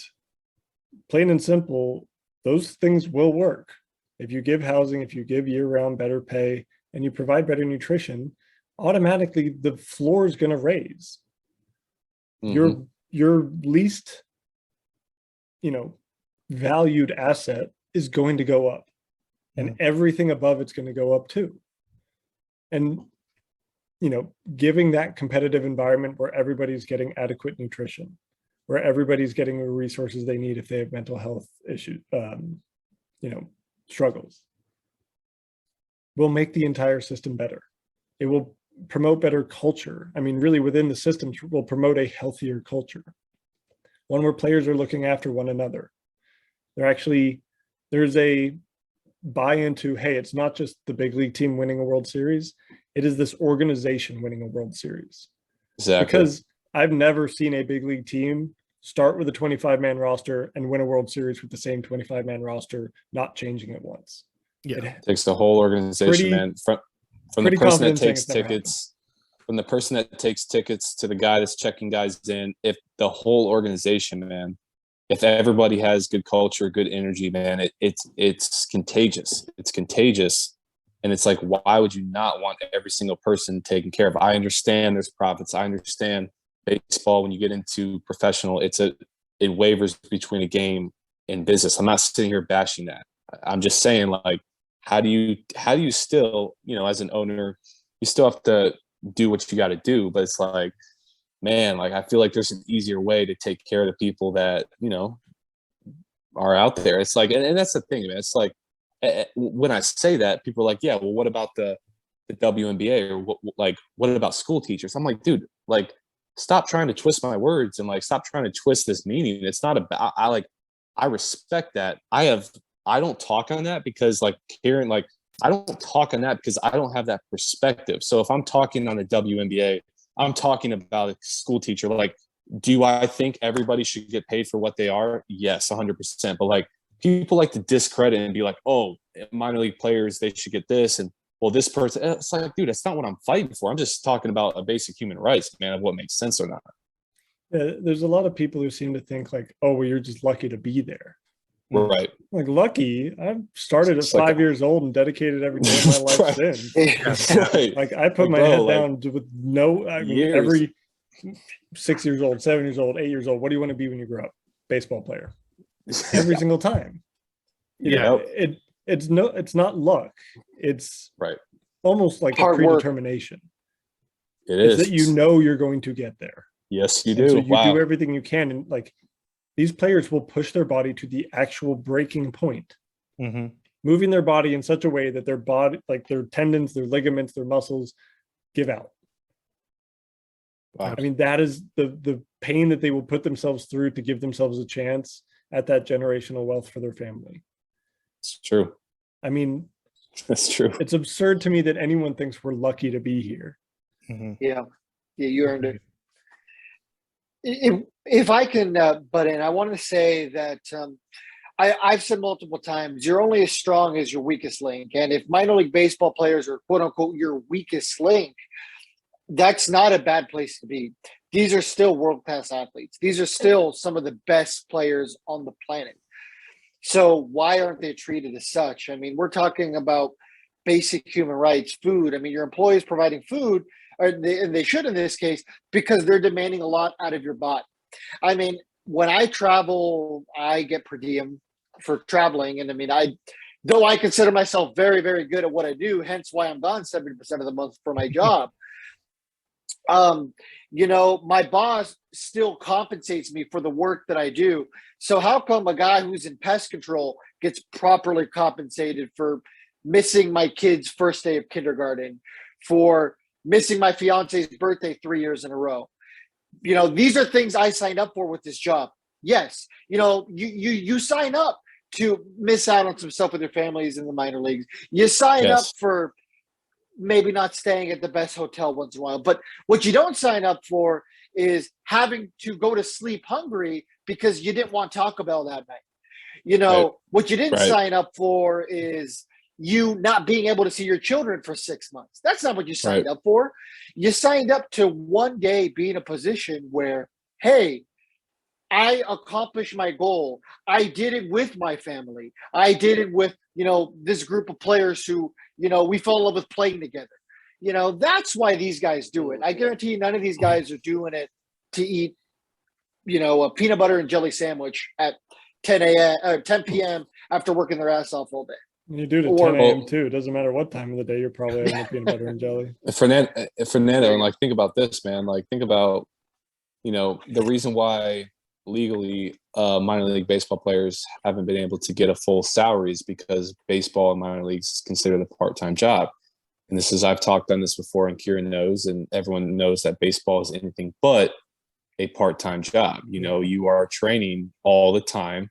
plain and simple, those things will work. If you give housing, if you give year-round better pay, and you provide better nutrition, automatically the floor is going to raise. Your least, valued asset is going to go up, and everything above it's going to go up too. And giving that competitive environment where everybody's getting adequate nutrition, where everybody's getting the resources they need if they have mental health issues, struggles, will make the entire system better. It will promote better culture. I mean, really within the systems will promote a healthier culture, one where players are looking after one another. There's a buy-in to, hey, it's not just the big league team winning a World Series. It is this organization winning a World Series. Exactly. Because I've never seen a big league team start with a 25-man roster and win a World Series with the same 25-man roster, not changing it once. Yeah. It takes the whole organization, man. From the person that takes tickets, from the person that takes tickets to the guy that's checking guys in, if the whole organization, man, if everybody has good culture, good energy, man, it's contagious. It's contagious. And it's like, why would you not want every single person taken care of? I understand there's profits. I understand baseball, when you get into professional, it wavers between a game and business. I'm not sitting here bashing that. I'm just saying, like, how do you still, as an owner, you still have to do what you got to do, but it's like, man, like, I feel like there's an easier way to take care of the people that, are out there. It's like, and that's the thing, man. It's like, when I say that, people are like, yeah, well, what about the WNBA, or what about school teachers? I'm like, dude, like, stop trying to twist my words and like stop trying to twist this meaning. It's not about, I respect that. I don't talk on that because, like, Kieran, like, I don't talk on that because I don't have that perspective. So if I'm talking on the WNBA, I'm talking about a school teacher. Like, do I think everybody should get paid for what they are? Yes, 100%. But like, people like to discredit and be like, oh, minor league players, they should get this. And well, this person, it's like, dude, that's not what I'm fighting for. I'm just talking about a basic human rights, man, of what makes sense or not. Yeah, there's a lot of people who seem to think like, oh, well, you're just lucky to be there. Right. Like, lucky, I started at 5 years old and dedicated every day of my life Right. since. Right. Like, I put my head down with every 6 years old, 7 years old, 8 years old, what do you want to be when you grow up? Baseball player. Every single time. It's not luck. It's right. Almost like hard a predetermination. It is. That you're going to get there. Yes, you do. So you do everything you can. And like, these players will push their body to the actual breaking point, moving their body in such a way that their body, like their tendons, their ligaments, their muscles give out. Wow. I mean, that is the pain that they will put themselves through to give themselves a chance at that generational wealth for their family. It's true. I mean, that's true. It's absurd to me that anyone thinks we're lucky to be here. Yeah, you earned it. If I can butt in, I want to say that I've said multiple times, you're only as strong as your weakest link. And if minor league baseball players are, quote unquote, your weakest link, that's not a bad place to be. These are still world-class athletes. These are still some of the best players on the planet. So why aren't they treated as such? I mean, we're talking about basic human rights, food. I mean, your employer is providing food, and they should in this case, because they're demanding a lot out of your body. I mean, when I travel, I get per diem for traveling. And I mean, though I consider myself very, very good at what I do, hence why I'm gone 70% of the month for my job. My boss still compensates me for the work that I do. So how come a guy who's in pest control gets properly compensated for missing my kid's first day of kindergarten, for missing my fiance's birthday 3 years in a row? These are things I signed up for with this job. Yes. You sign up to miss out on some stuff with your families in the minor leagues. You sign up for maybe not staying at the best hotel once in a while. But what you don't sign up for is having to go to sleep hungry because you didn't want Taco Bell that night. What you didn't sign up for is you not being able to see your children for 6 months. That's not what you signed up for. You signed up to one day be in a position where, hey, I accomplished my goal. I did it with my family. I did it with, this group of players who, we fell in love with playing together. That's why these guys do it. I guarantee you none of these guys are doing it to eat, a peanut butter and jelly sandwich at 10 p.m. after working their ass off all day. You do it at Or- 10 a.m. too. It doesn't matter what time of the day. You're probably having a peanut butter and jelly. Fernando, and like think about this, man. Like think about, the reason why legally minor league baseball players haven't been able to get a full salary is because baseball and minor leagues is considered a part-time job. And I've talked on this before, and Kieran knows, and everyone knows that baseball is anything but a part-time job. You are training all the time,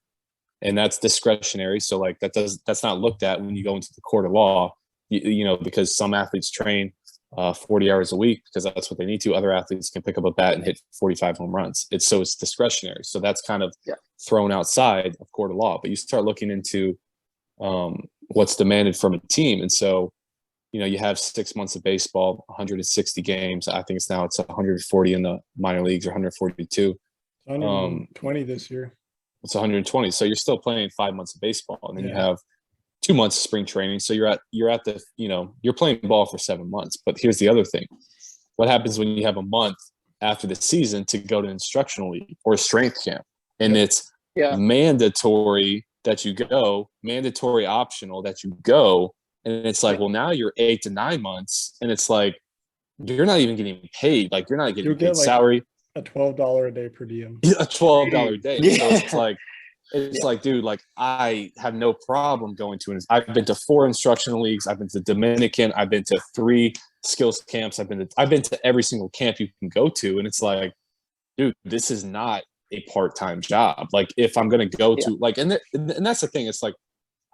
and that's discretionary. So like that's not looked at when you go into the court of law, because some athletes train 40 hours a week because that's what they need to. Other athletes can pick up a bat and hit 45 home runs. It's discretionary. So that's kind of thrown outside of court of law. But you start looking into what's demanded from a team. And so, you have 6 months of baseball, 160 games. I think it's 140 in the minor leagues, or 142. 120 this year. It's 120. So you're still playing 5 months of baseball, and then you have 2 months of spring training. So you're at the, you're playing ball for 7 months. But here's the other thing. What happens when you have a month after the season to go to instructional league or strength camp? And it's mandatory that you go, mandatory optional that you go. And it's like, well, now you're 8 to 9 months. And it's like, you're not even getting paid. Like, you're not getting paid salary. A $12 a day per diem. A $12 a day. Yeah. So it's like, dude, like I have no problem going to I've been to 4 instructional leagues. I've been to Dominican. I've been to 3 skills camps. I've been to every single camp you can go to. And it's like, dude, this is not a part-time job. Like if I'm going to go to and that's the thing. It's like,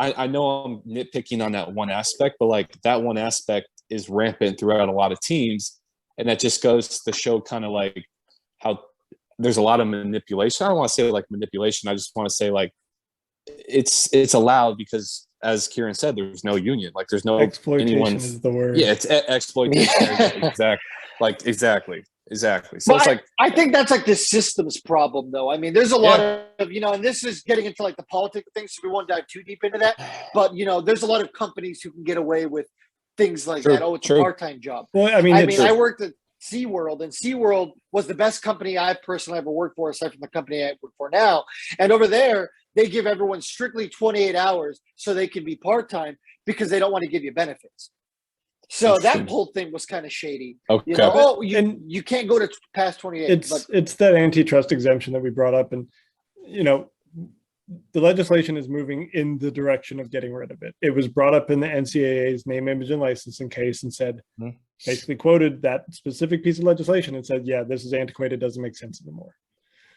I know I'm nitpicking on that one aspect, but like that one aspect is rampant throughout a lot of teams. And that just goes to show kind of like how there's a lot of manipulation. I don't want to say like manipulation. I just want to say like it's allowed because, as Kieran said, there's no union. Like there's no exploitation is the word. Yeah, it's exploitation. Exactly. So it's like I think that's like the systems problem, though. I mean, there's a lot of and this is getting into like the politics things, so we won't dive too deep into that. But there's a lot of companies who can get away with things like that. Oh, it's a part-time job. Well, I worked at SeaWorld, and SeaWorld was the best company I personally ever worked for, aside from the company I work for now. And over there, they give everyone strictly 28 hours so they can be part-time because they don't want to give you benefits. So that whole thing was kind of shady. Okay. You can't go to past 28. It's that antitrust exemption that we brought up, and the legislation is moving in the direction of getting rid of it. It was brought up in the NCAA's name, image, and licensing case, and said, basically quoted that specific piece of legislation and said, "Yeah, this is antiquated, doesn't make sense anymore."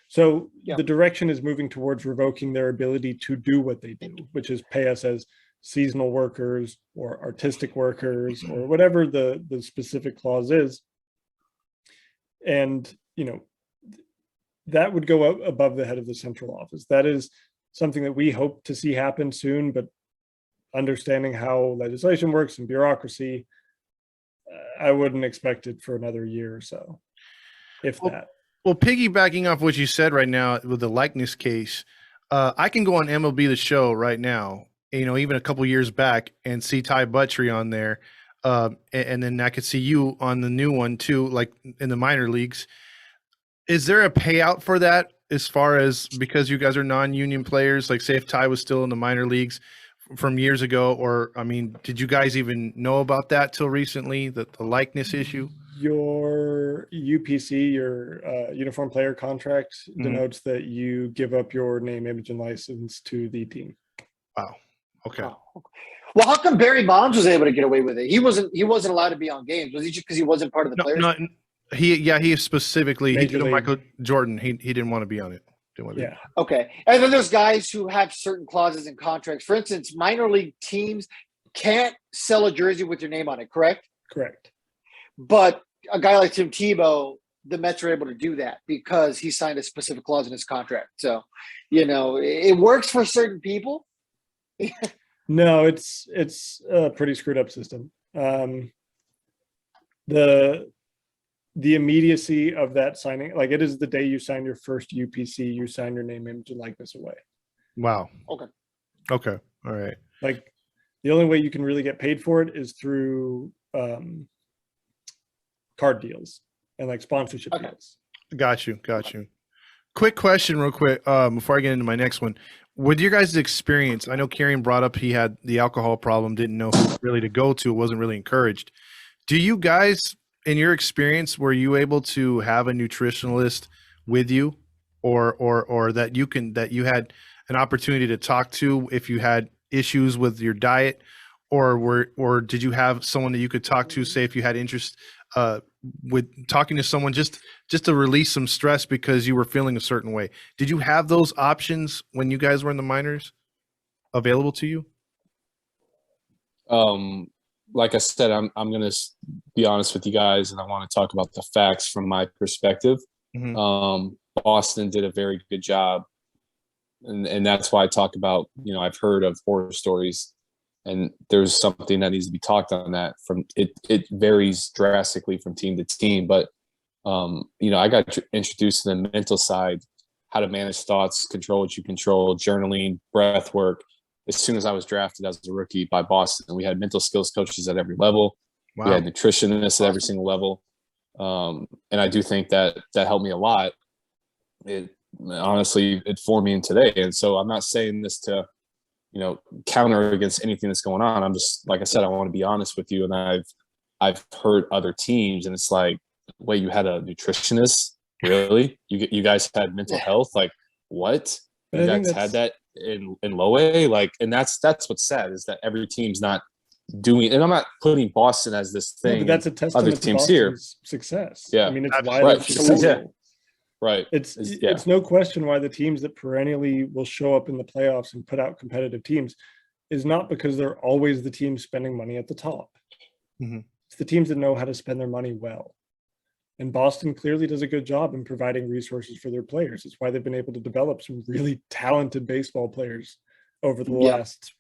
So the direction is moving towards revoking their ability to do what they do, which is pay us as seasonal workers or artistic workers or whatever the specific clause is. And, that would go up above the head of the central office. That is something that we hope to see happen soon, but understanding how legislation works and bureaucracy, I wouldn't expect it for another year or so, if that. Well, piggybacking off what you said right now with the likeness case, I can go on MLB The Show right now, even a couple years back, and see Ty Buttrey on there. And then I could see you on the new one too, like in the minor leagues. Is there a payout for that as far as, because you guys are non-union players? Like say if Ty was still in the minor leagues from years ago, or, I mean, did you guys even know about that till recently, the likeness issue? Your UPC, your uniform player contract, denotes that you give up your name, image, and license to the team. Wow. Okay. Well, how come Barry Bonds was able to get away with it? He wasn't allowed to be on games. Was he just because he wasn't part of the players? He specifically, Michael Jordan, he didn't want to be on it. Yeah. Okay. And then there's guys who have certain clauses in contracts. For instance, minor league teams can't sell a jersey with your name on it, correct? Correct. But a guy like Tim Tebow, the Mets are able to do that because he signed a specific clause in his contract. So, it works for certain people. No, it's a pretty screwed up system. The immediacy of that signing, like it is the day you sign your first UPC, you sign your name, image, and likeness away. Wow. Okay. All right. Like the only way you can really get paid for it is through card deals and like sponsorship deals. Got you. Quick question real quick before I get into my next one. with your guys' experience, I know Kieran brought up he had the alcohol problem, didn't know who really to go to, wasn't really encouraged. Do you guys, in your experience, were you able to have a nutritionalist with you, or that you had an opportunity to talk to if you had issues with your diet, or did you have someone that you could talk to, say if you had interest with talking to someone just to release some stress because you were feeling a certain way? Did you have those options when you guys were in the minors available to you? Like I said, I'm going to be honest with you guys, and I want to talk about the facts from my perspective. Mm-hmm. Boston did a very good job, and that's why I talk about, I've heard of horror stories, and there's something that needs to be talked on that. From it varies drastically from team to team, but I got introduced to the mental side, how to manage thoughts, control what you control, journaling, breath work. As soon as I was drafted as a rookie by Boston, we had mental skills coaches at every level. Wow. We had nutritionists at every single level. And I do think that helped me a lot. It honestly, it formed me in today. And so I'm not saying this to, counter against anything that's going on. I'm just, like I said, I want to be honest with you. And I've heard other teams, and it's like, wait, you had a nutritionist? Really? You guys had mental health? Like, what? You guys had that in low A? Like, and that's what's sad, is that every team's not doing, and I'm not putting Boston as this thing. But that's a testament other to teams Boston's here. success. Yeah. I mean, it's why Right. they're successful. Yeah. Right. It's no question why the teams that perennially will show up in the playoffs and put out competitive teams is not because they're always the team spending money at the top. Mm-hmm. It's the teams that know how to spend their money well. And Boston clearly does a good job in providing resources for their players. It's why they've been able to develop some really talented baseball players over the last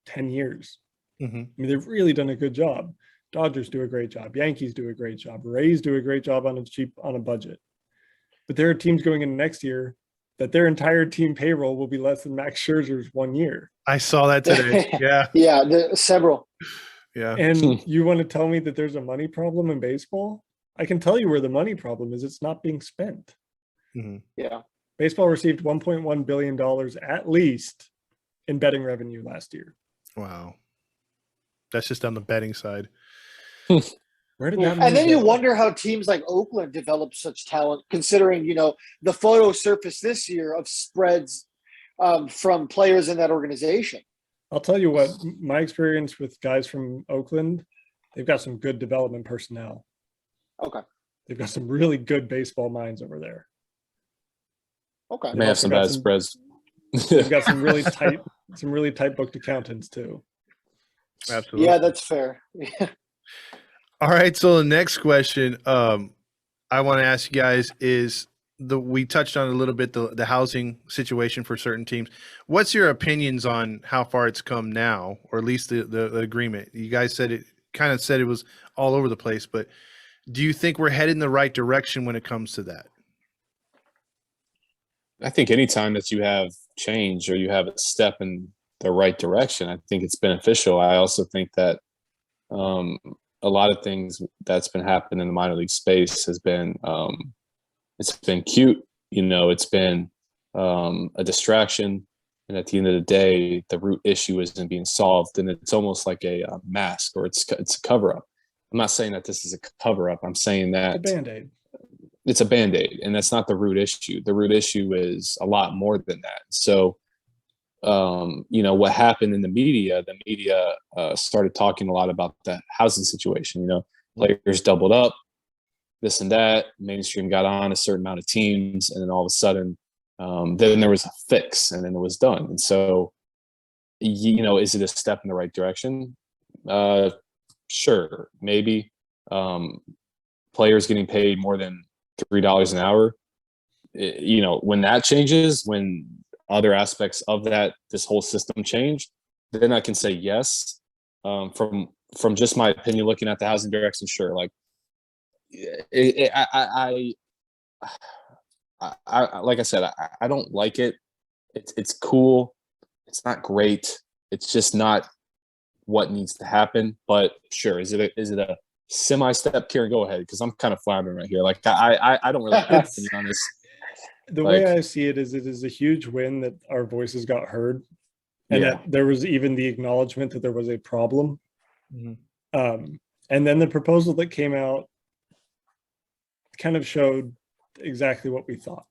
10 years. Mm-hmm. I mean, they've really done a good job. Dodgers do a great job. Yankees do a great job. Rays do a great job on a budget. But there are teams going into next year that their entire team payroll will be less than Max Scherzer's 1 year. I saw that today. Yeah. Yeah, several. Yeah. And you want to tell me that there's a money problem in baseball? I can tell you where the money problem is. It's not being spent. Mm-hmm. Yeah. Baseball received $1.1 billion at least in betting revenue last year. Wow. That's just on the betting side. Where did that And then you go? wonder how teams like Oakland develop such talent, considering, the photo surface this year of spreads from players in that organization. I'll tell you what, my experience with guys from Oakland, they've got some good development personnel. Okay. They've got some really good baseball minds over there. Okay. May have some bad spreads. They've got some really tight booked accountants too. Absolutely. Yeah, that's fair. All right. So the next question I want to ask you guys is we touched on a little bit the housing situation for certain teams. What's your opinions on how far it's come now, or at least the agreement? You guys said it was all over the place, but do you think we're headed in the right direction when it comes to that? I think anytime that you have change or you have a step in the right direction, I think it's beneficial. I also think that a lot of things that's been happening in the minor league space has been it's been cute, it's been a distraction, and at the end of the day, the root issue isn't being solved, and it's almost like a mask, or it's a cover up. I'm not saying that this is a cover up. I'm saying that It's a Band-Aid. It's a Band-Aid, and that's not the root issue. The root issue is a lot more than that. So, what happened in the media started talking a lot about the housing situation. Players doubled up, this and that. Mainstream got on a certain amount of teams, and then all of a sudden, then there was a fix, and then it was done. And so, is it a step in the right direction? Sure, maybe. Players getting paid more than $3 an hour. When that changes, when other aspects of this whole system change, then I can say yes. From just my opinion, looking at the housing direction, sure. Like, like I said, I don't like it. It's cool. It's not great. It's just not what needs to happen. But sure, is it a semi-step? Kieran, go ahead, because I'm kind of floundering right here. Like, I don't really have an opinion on this. The way I see it is a huge win that our voices got heard, and that there was even the acknowledgement that there was a problem. And then the proposal that came out kind of showed exactly what we thought,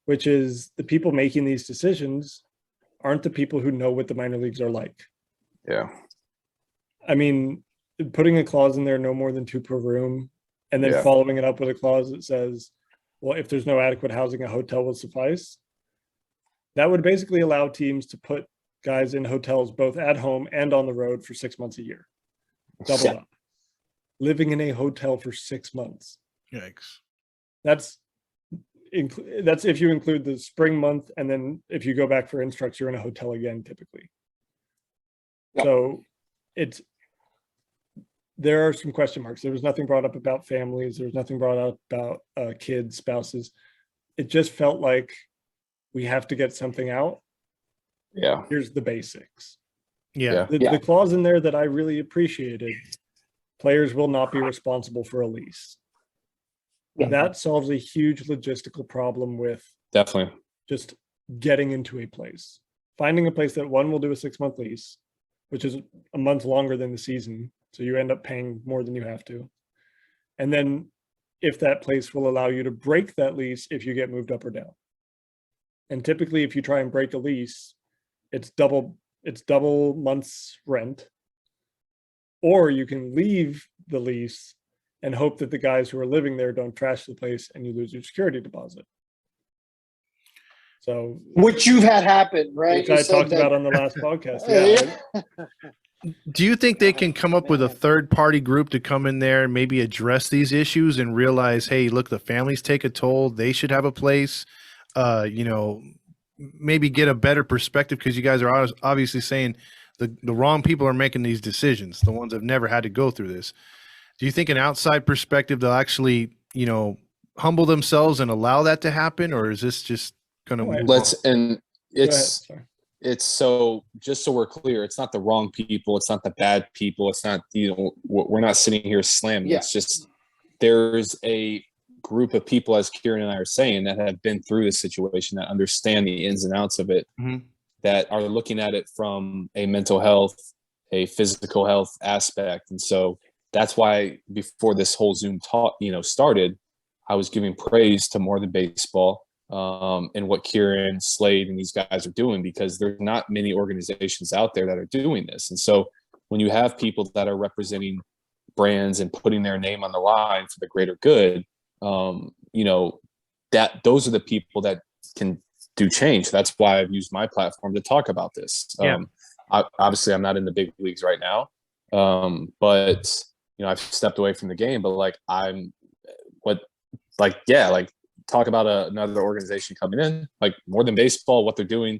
which is the people making these decisions aren't the people who know what the minor leagues are like. Yeah. I mean, putting a clause in there, no more than 2 per room, and then following it up with a clause that says, well, if there's no adequate housing, a hotel will suffice. That would basically allow teams to put guys in hotels both at home and on the road for 6 months a year. Double up. Living in a hotel for 6 months. Yikes. That's if you include the spring month, and then if you go back for instructs, you're in a hotel again, typically. So there are some question marks. There was nothing brought up about families. There was nothing brought up about kids, spouses. It just felt like we have to get something out. Yeah. Here's the basics. Yeah. The clause in there that I really appreciated, players will not be responsible for a lease. That solves a huge logistical problem with Definitely just getting into a place. Finding a place that one will do a 6-month lease, which is a month longer than the season. So you end up paying more than you have to. And then if that place will allow you to break that lease if you get moved up or down. And typically if you try and break a lease, it's double month's rent. Or you can leave the lease and hope that the guys who are living there don't trash the place and you lose your security deposit. So, which you've had happen, right? Which I talked about on the last podcast. Yeah. Do you think they can come up with a third-party group to come in there and maybe address these issues and realize, hey, look, the families take a toll. They should have a place. Maybe get a better perspective, because you guys are obviously saying the wrong people are making these decisions, the ones that have never had to go through this. Do you think an outside perspective, they'll actually, humble themselves and allow that to happen, or is this just going to it's so, just so we're clear, it's not the wrong people, it's not the bad people, it's not, we're not sitting here slamming. It's just there's a group of people, as Kieran and I are saying, that have been through this situation, that understand the ins and outs of it, that are looking at it from a mental health, a physical health aspect. And so that's why before this whole Zoom talk, started, I was giving praise to More Than Baseball and what Kieran, Slade, and these guys are doing, because there's not many organizations out there that are doing this. And so when you have people that are representing brands and putting their name on the line for the greater good, that those are the people that can do change. That's why I've used my platform to talk about this. Obviously I'm not in the big leagues right now, but I've stepped away from the game, but talk about another organization coming in, like More Than Baseball, what they're doing,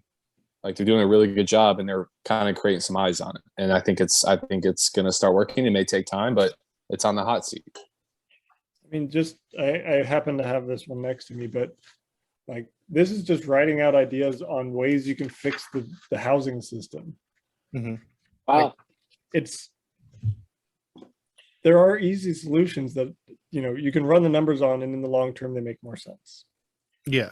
they're doing a really good job, and they're kind of creating some eyes on it. And I think it's going to start working. It may take time, but it's on the hot seat. I mean, I happen to have this one next to me, but this is just writing out ideas on ways you can fix the housing system. Wow. There are easy solutions that, you can run the numbers on, and in the long term, they make more sense. Yeah.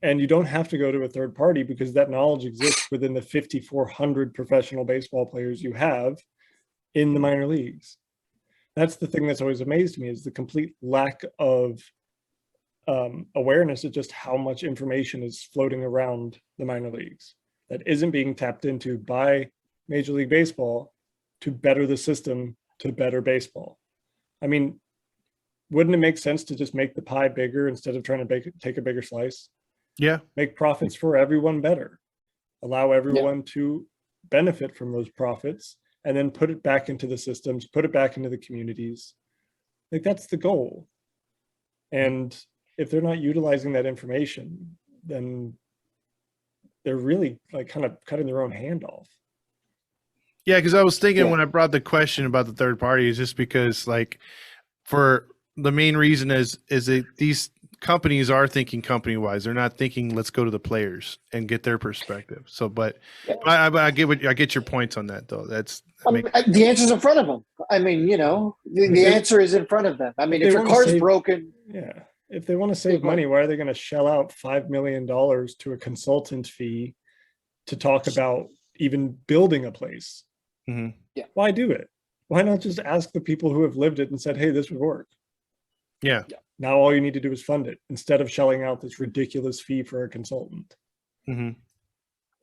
And you don't have to go to a third party, because that knowledge exists within the 5,400 professional baseball players you have in the minor leagues. That's the thing that's always amazed me, is the complete lack of awareness of just how much information is floating around the minor leagues that isn't being tapped into by Major League Baseball to better the system, to better baseball. I mean, wouldn't it make sense to just make the pie bigger instead of trying to take a bigger slice? Yeah. Make profits for everyone better. Allow everyone to benefit from those profits, and then put it back into the systems, put it back into the communities. That's the goal. And if they're not utilizing that information, then they're really kind of cutting their own hand off. Yeah, because I was thinking when I brought the question about the third party, is just because for the main reason is that these companies are thinking company wise. They're not thinking let's go to the players and get their perspective. So, but I get your points on that though. The answer's in front of them. I mean, the answer is in front of them. I mean, if your car's broken, if they want to save money, why are they going to shell out $5 million to a consultant fee to talk about even building a place? Mhm. Yeah. Why do it? Why not just ask the people who have lived it and said, hey, this would work? Yeah. Now all you need to do is fund it instead of shelling out this ridiculous fee for a consultant. Mhm.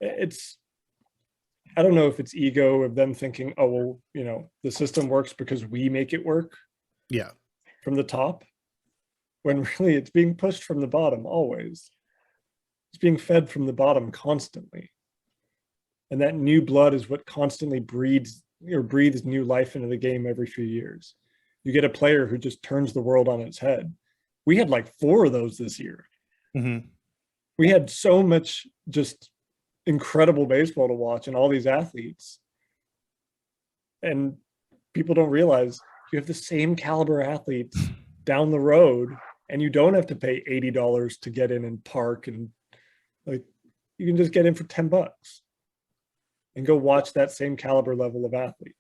I don't know if it's ego of them thinking, oh, well, you know, the system works because we make it work Yeah. from the top, when really it's being pushed from the bottom always. It's being fed from the bottom constantly. And that new blood is what constantly breathes new life into the game every few years. You get a player who just turns the world on its head. We had like 4 of those this year. Mhm. We had so much just incredible baseball to watch and all these athletes. And people don't realize you have the same caliber athletes down the road, and you don't have to pay $80 to get in and park, and like you can just get in for $10 and go watch that same caliber level of athlete.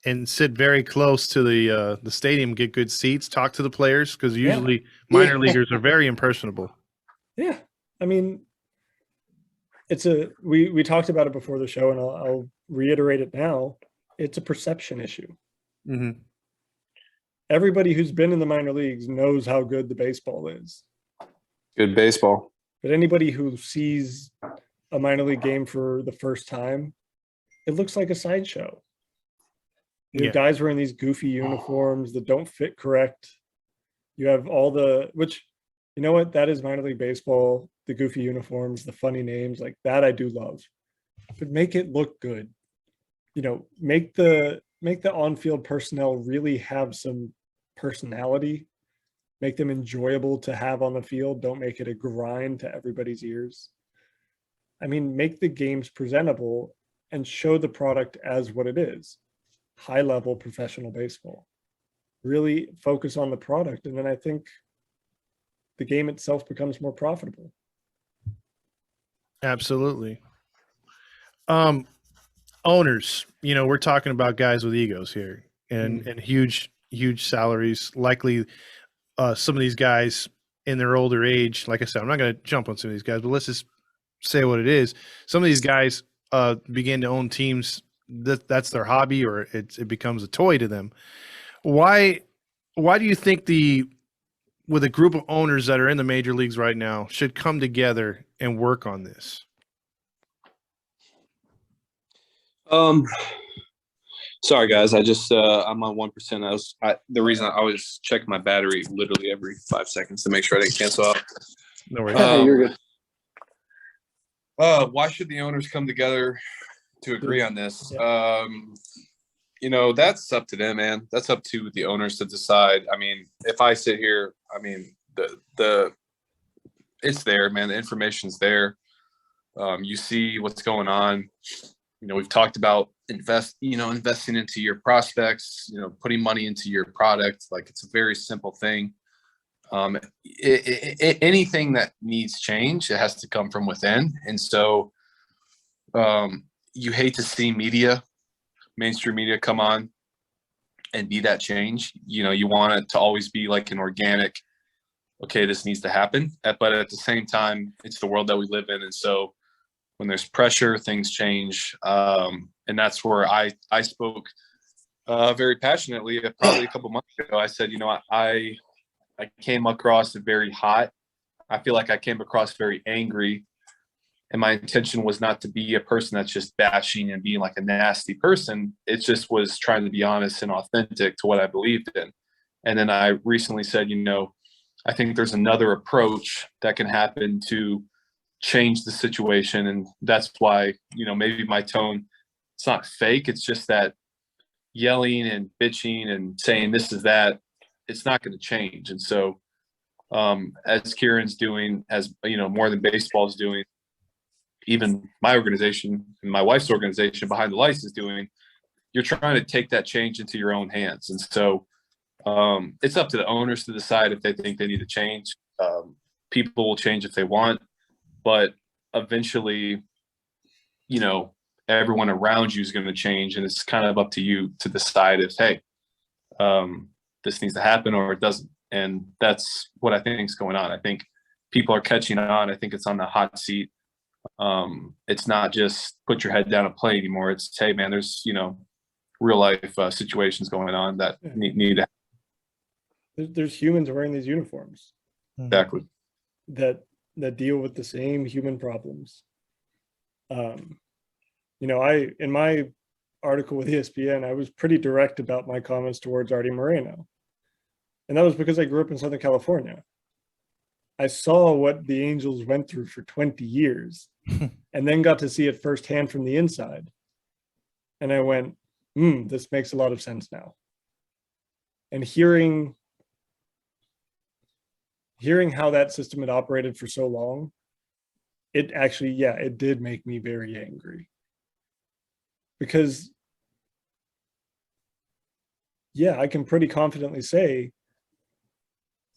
And sit very close to the stadium, get good seats, talk to the players, because usually minor leaguers are very impersonable. Yeah, I mean, we talked about it before the show, and I'll reiterate it now. It's a perception issue. Mhm. Everybody who's been in the minor leagues knows how good the baseball is. Good baseball. But anybody who sees a minor league game for the first time, it looks like a sideshow. You have guys wearing these goofy uniforms that don't fit correct. You have which, you know what, that is minor league baseball, the goofy uniforms, the funny names, like that I do love. But make it look good. You know, make the on-field personnel really have some personality. Make them enjoyable to have on the field. Don't make it a grind to everybody's ears. I mean, make the games presentable and show the product as what it is. High-level professional baseball. Really focus on the product, and then I think the game itself becomes more profitable. Absolutely. Owners, you know, we're talking about guys with egos here and huge salaries. Likely some of these guys in their older age, like I said, I'm not going to jump on some of these guys, but let's just say what it is. Some of these guys begin to own teams that's their hobby, or it becomes a toy to them. Why do you think with a group of owners that are in the major leagues right now should come together and work on this? Sorry guys, I just I'm on 1%. The reason I always check my battery literally every 5 seconds to make sure I didn't cancel out. No worries. You're good. Why should the owners come together to agree on this? You know, that's up to them, man. That's up to the owners to decide. I mean, if I sit here, I mean, it's there, man. The information's there. You see what's going on. You know, we've talked about investing into your prospects, you know, putting money into your product. Like, it's a very simple thing. Anything that needs change, it has to come from within. And so you hate to see mainstream media come on and be that change. You know, you want it to always be like an organic, okay, this needs to happen. But at the same time, it's the world that we live in. And so when there's pressure, things change. And that's where I spoke very passionately probably a couple months ago. I said, you know, I came across very hot. I feel like I came across very angry. And my intention was not to be a person that's just bashing and being like a nasty person. It just was trying to be honest and authentic to what I believed in. And then I recently said, you know, I think there's another approach that can happen to change the situation. And that's why, you know, maybe my tone, it's not fake. It's just that yelling and bitching and saying this is that, it's not going to change. And so as Kieran's doing, as you know, more than baseball is doing, even my organization and my wife's organization Behind the Lights is doing, you're trying to take that change into your own hands. And so it's up to the owners to decide if they think they need to change. People will change if they want, but eventually, you know, everyone around you is going to change, and it's kind of up to you to decide if, hey, this needs to happen or it doesn't. And that's what I think is going on. I think people are catching on. I think it's on the hot seat. It's not just put your head down and play anymore. It's, hey man, there's, real life situations going on that need to. There's humans wearing these uniforms. Exactly. That deal with the same human problems. In my article with ESPN, I was pretty direct about my comments towards Artie Moreno. And that was because I grew up in Southern California. I saw what the Angels went through for 20 years and then got to see it firsthand from the inside. And I went, this makes a lot of sense now. And hearing how that system had operated for so long, it actually, it did make me very angry. Because, I can pretty confidently say,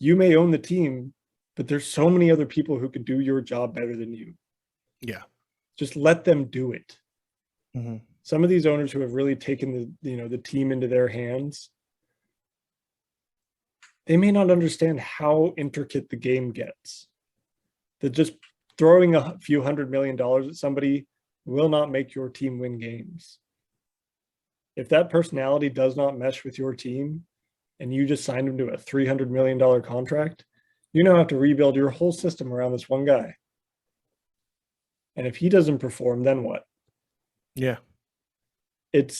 you may own the team, but there's so many other people who could do your job better than you. Yeah. Just let them do it. Mm-hmm. Some of these owners who have really taken the team into their hands, they may not understand how intricate the game gets. That just throwing a few $100 million at somebody will not make your team win games. If that personality does not mesh with your team and you just signed him to a $300 million contract, you now have to rebuild your whole system around this one guy. And if he doesn't perform, then what? Yeah. It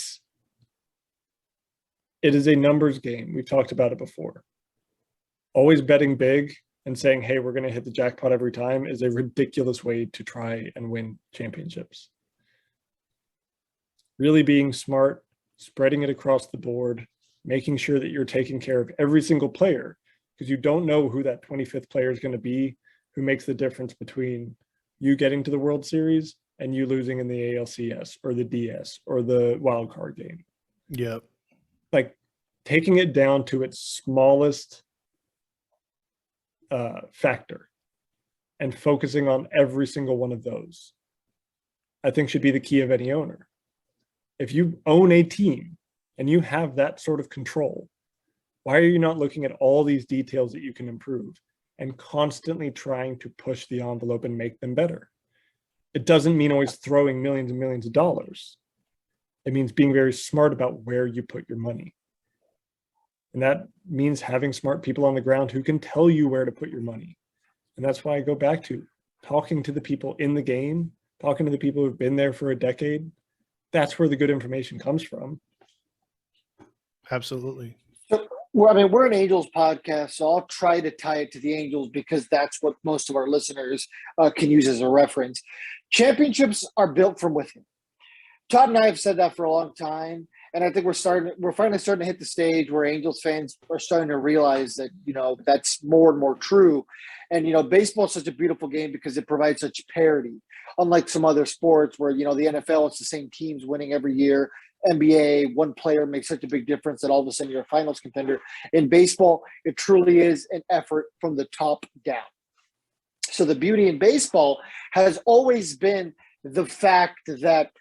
is a numbers game. We've talked about it before. Always betting big and saying, hey, we're going to hit the jackpot every time is a ridiculous way to try and win championships. Really being smart, spreading it across the board, making sure that you're taking care of every single player, because you don't know who that 25th player is going to be, who makes the difference between you getting to the World Series and you losing in the ALCS or the DS or the wild card game. Yep. Like taking it down to its smallest factor and focusing on every single one of those, I think should be the key of any owner. If you own a team and you have that sort of control, why are you not looking at all these details that you can improve and constantly trying to push the envelope and make them better? It doesn't mean always throwing millions and millions of dollars. It means being very smart about where you put your money. And that means having smart people on the ground who can tell you where to put your money. And that's why I go back to talking to the people in the game, talking to the people who've been there for a decade. That's where the good information comes from. Absolutely. Well, we're an Angels podcast, so I'll try to tie it to the Angels because that's what most of our listeners can use as a reference. Championships are built from within. Todd and I have said that for a long time, and I think we're finally starting to hit the stage where Angels fans are starting to realize that, that's more and more true. And, baseball is such a beautiful game because it provides such parity, unlike some other sports where, the NFL, it's the same teams winning every year. NBA, one player makes such a big difference that all of a sudden you're a finals contender. In baseball, it truly is an effort from the top down. So the beauty in baseball has always been the fact that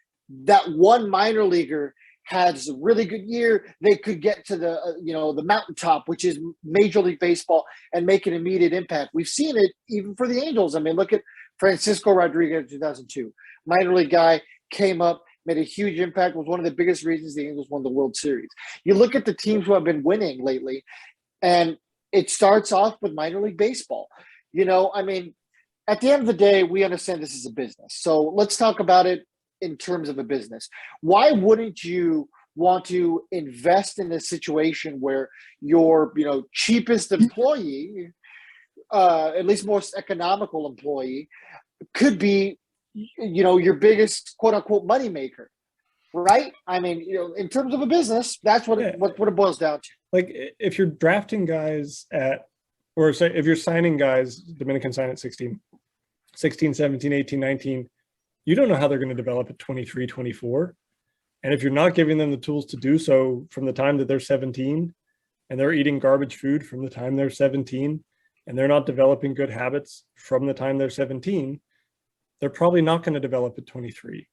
one minor leaguer has a really good year, they could get to the mountaintop, which is Major League Baseball, and make an immediate impact. We've seen it even for the Angels. Look at Francisco Rodriguez in 2002. Minor league guy, came up, made a huge impact, was one of the biggest reasons the Angels won the World Series. You look at the teams who have been winning lately, and it starts off with minor league baseball. At the end of the day, we understand this is a business. So let's talk about it in terms of a business. Why wouldn't you want to invest in a situation where your cheapest employee, at least most economical employee, could be your biggest quote unquote moneymaker, right? In terms of a business, that's what it boils down to. Like if you're drafting guys if you're signing guys, Dominican sign at 16, 17, 18, 19, you don't know how they're going to develop at 23, 24. And if you're not giving them the tools to do so from the time that they're 17, and they're eating garbage food from the time they're 17, and they're not developing good habits from the time they're 17, they're probably not going to develop at 23.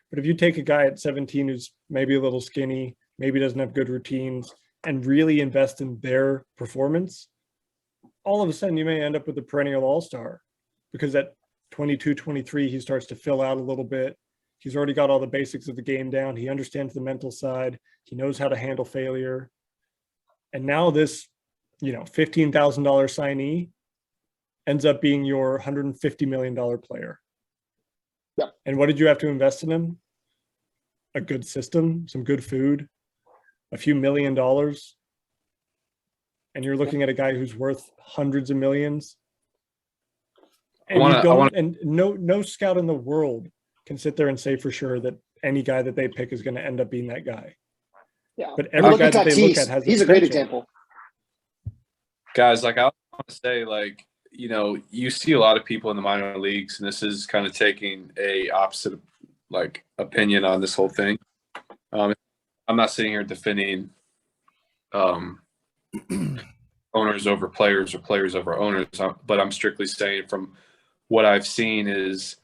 But if you take a guy at 17 who's maybe a little skinny, maybe doesn't have good routines, and really invest in their performance, all of a sudden you may end up with a perennial all-star because at 22, 23, he starts to fill out a little bit. He's already got all the basics of the game down. He understands the mental side. He knows how to handle failure. And now this, $15,000 signee ends up being your $150 million player. Yeah. And what did you have to invest in him? A good system, some good food, a few $1 million. And you're looking at a guy who's worth hundreds of millions. And no scout in the world can sit there and say for sure that any guy that they pick is going to end up being that guy. Yeah. But every guy that they look at has he's a great example. Guys, like, I want to say, like, you see a lot of people in the minor leagues, and this is kind of taking a opposite, like, opinion on this whole thing. I'm not sitting here defending owners over players or players over owners, but I'm strictly saying from what I've seen is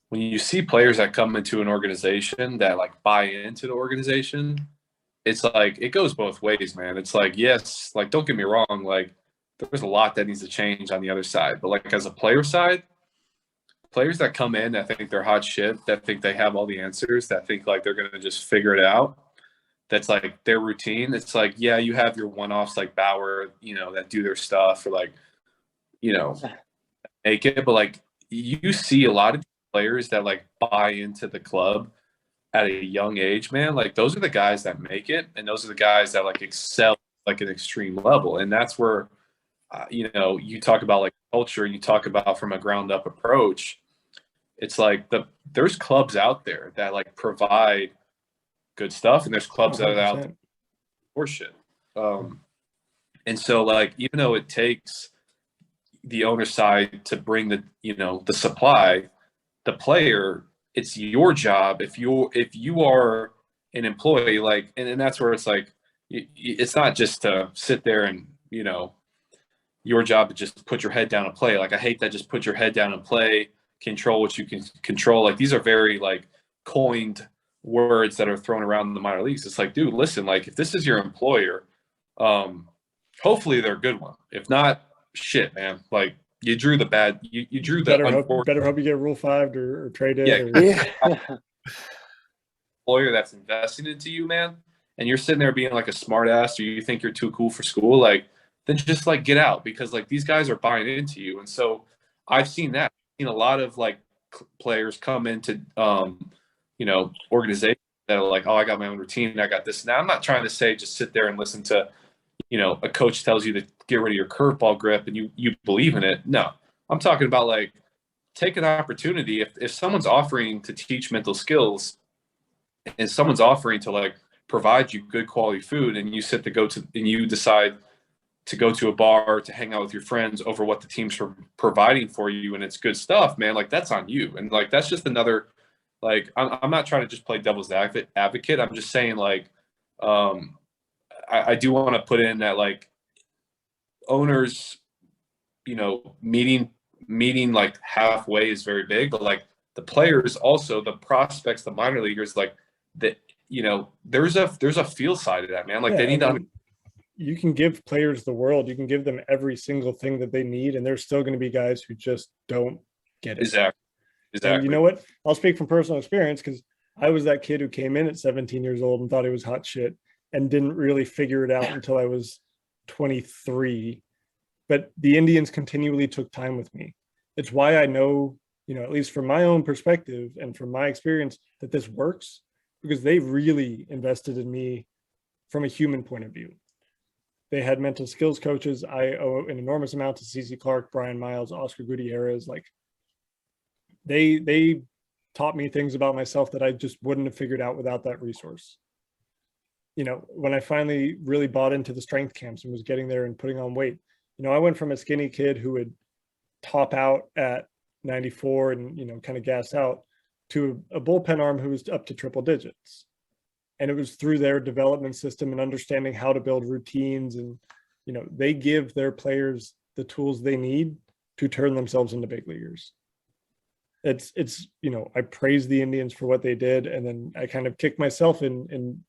when you see players that come into an organization that, like, buy into the organization, it's like it goes both ways, man. It's like, yes, like, don't get me wrong, like, there's a lot that needs to change on the other side. But, like, as a player side, players that come in that think they're hot shit, that think they have all the answers, that think, like, they're going to just figure it out, that's, like, their routine. It's like, yeah, you have your one-offs like Bauer, that do their stuff or, like, make it. But, like, you see a lot of players that, like, buy into the club at a young age, man. Like, those are the guys that make it, and those are the guys that, like, excel like an extreme level. And that's where you talk about, like, culture, you talk about from a ground up approach. It's like there's clubs out there that, like, provide good stuff, and there's clubs that are out there for shit. And so, like, even though it takes the owner side to bring the supply, the player, it's your job. If you are an employee, like, and that's where it's like, it's not just to sit there and, your job to just put your head down and play. Like, I hate that just put your head down and play, control what you can control. Like, these are very, like, coined words that are thrown around in the minor leagues. It's like, dude, listen, like, if this is your employer, hopefully they're a good one. If not, shit, man. Like, you drew the bad, you drew the better hope you get Rule 5 or traded. Employer that's investing into you, man, and you're sitting there being like a smart ass, or you think you're too cool for school, like, then just, like, get out, because, like, these guys are buying into you. And so I've seen that. I've seen a lot of, like, players come into organizations that are like, oh, I got my own routine, I got this. Now, I'm not trying to say just sit there and listen to a coach tells you to get rid of your curveball grip and you believe in it. No, I'm talking about, like, take an opportunity. If someone's offering to teach mental skills and someone's offering to, like, provide you good quality food, and you you decide to go to a bar to hang out with your friends over what the team's providing for you, and it's good stuff, man, like, that's on you. And, like, that's just another, like, I'm not trying to just play devil's advocate. I'm just saying, like, I do want to put in that, like, owners, meeting like halfway is very big, but, like, the players also, the prospects, the minor leaguers, like, that, there's a feel side of that, man. Like, they need to. You can give players the world. You can give them every single thing that they need, and there's still going to be guys who just don't get it. Exactly. And you know what? I'll speak from personal experience, because I was that kid who came in at 17 years old and thought he was hot shit and didn't really figure it out until I was 23. But the Indians continually took time with me. It's why I know, at least from my own perspective and from my experience, that this works, because they really invested in me from a human point of view. They had mental skills coaches. I owe an enormous amount to CC Clark, Brian Miles, Oscar Gutierrez. Like, they taught me things about myself that I just wouldn't have figured out without that resource. When I finally really bought into the strength camps and was getting there and putting on weight, I went from a skinny kid who would top out at 94 and, kind of gas out, to a bullpen arm who was up to triple digits. And it was through their development system and understanding how to build routines. And, they give their players the tools they need to turn themselves into big leaguers. It's I praise the Indians for what they did. And then I kind of kicked myself in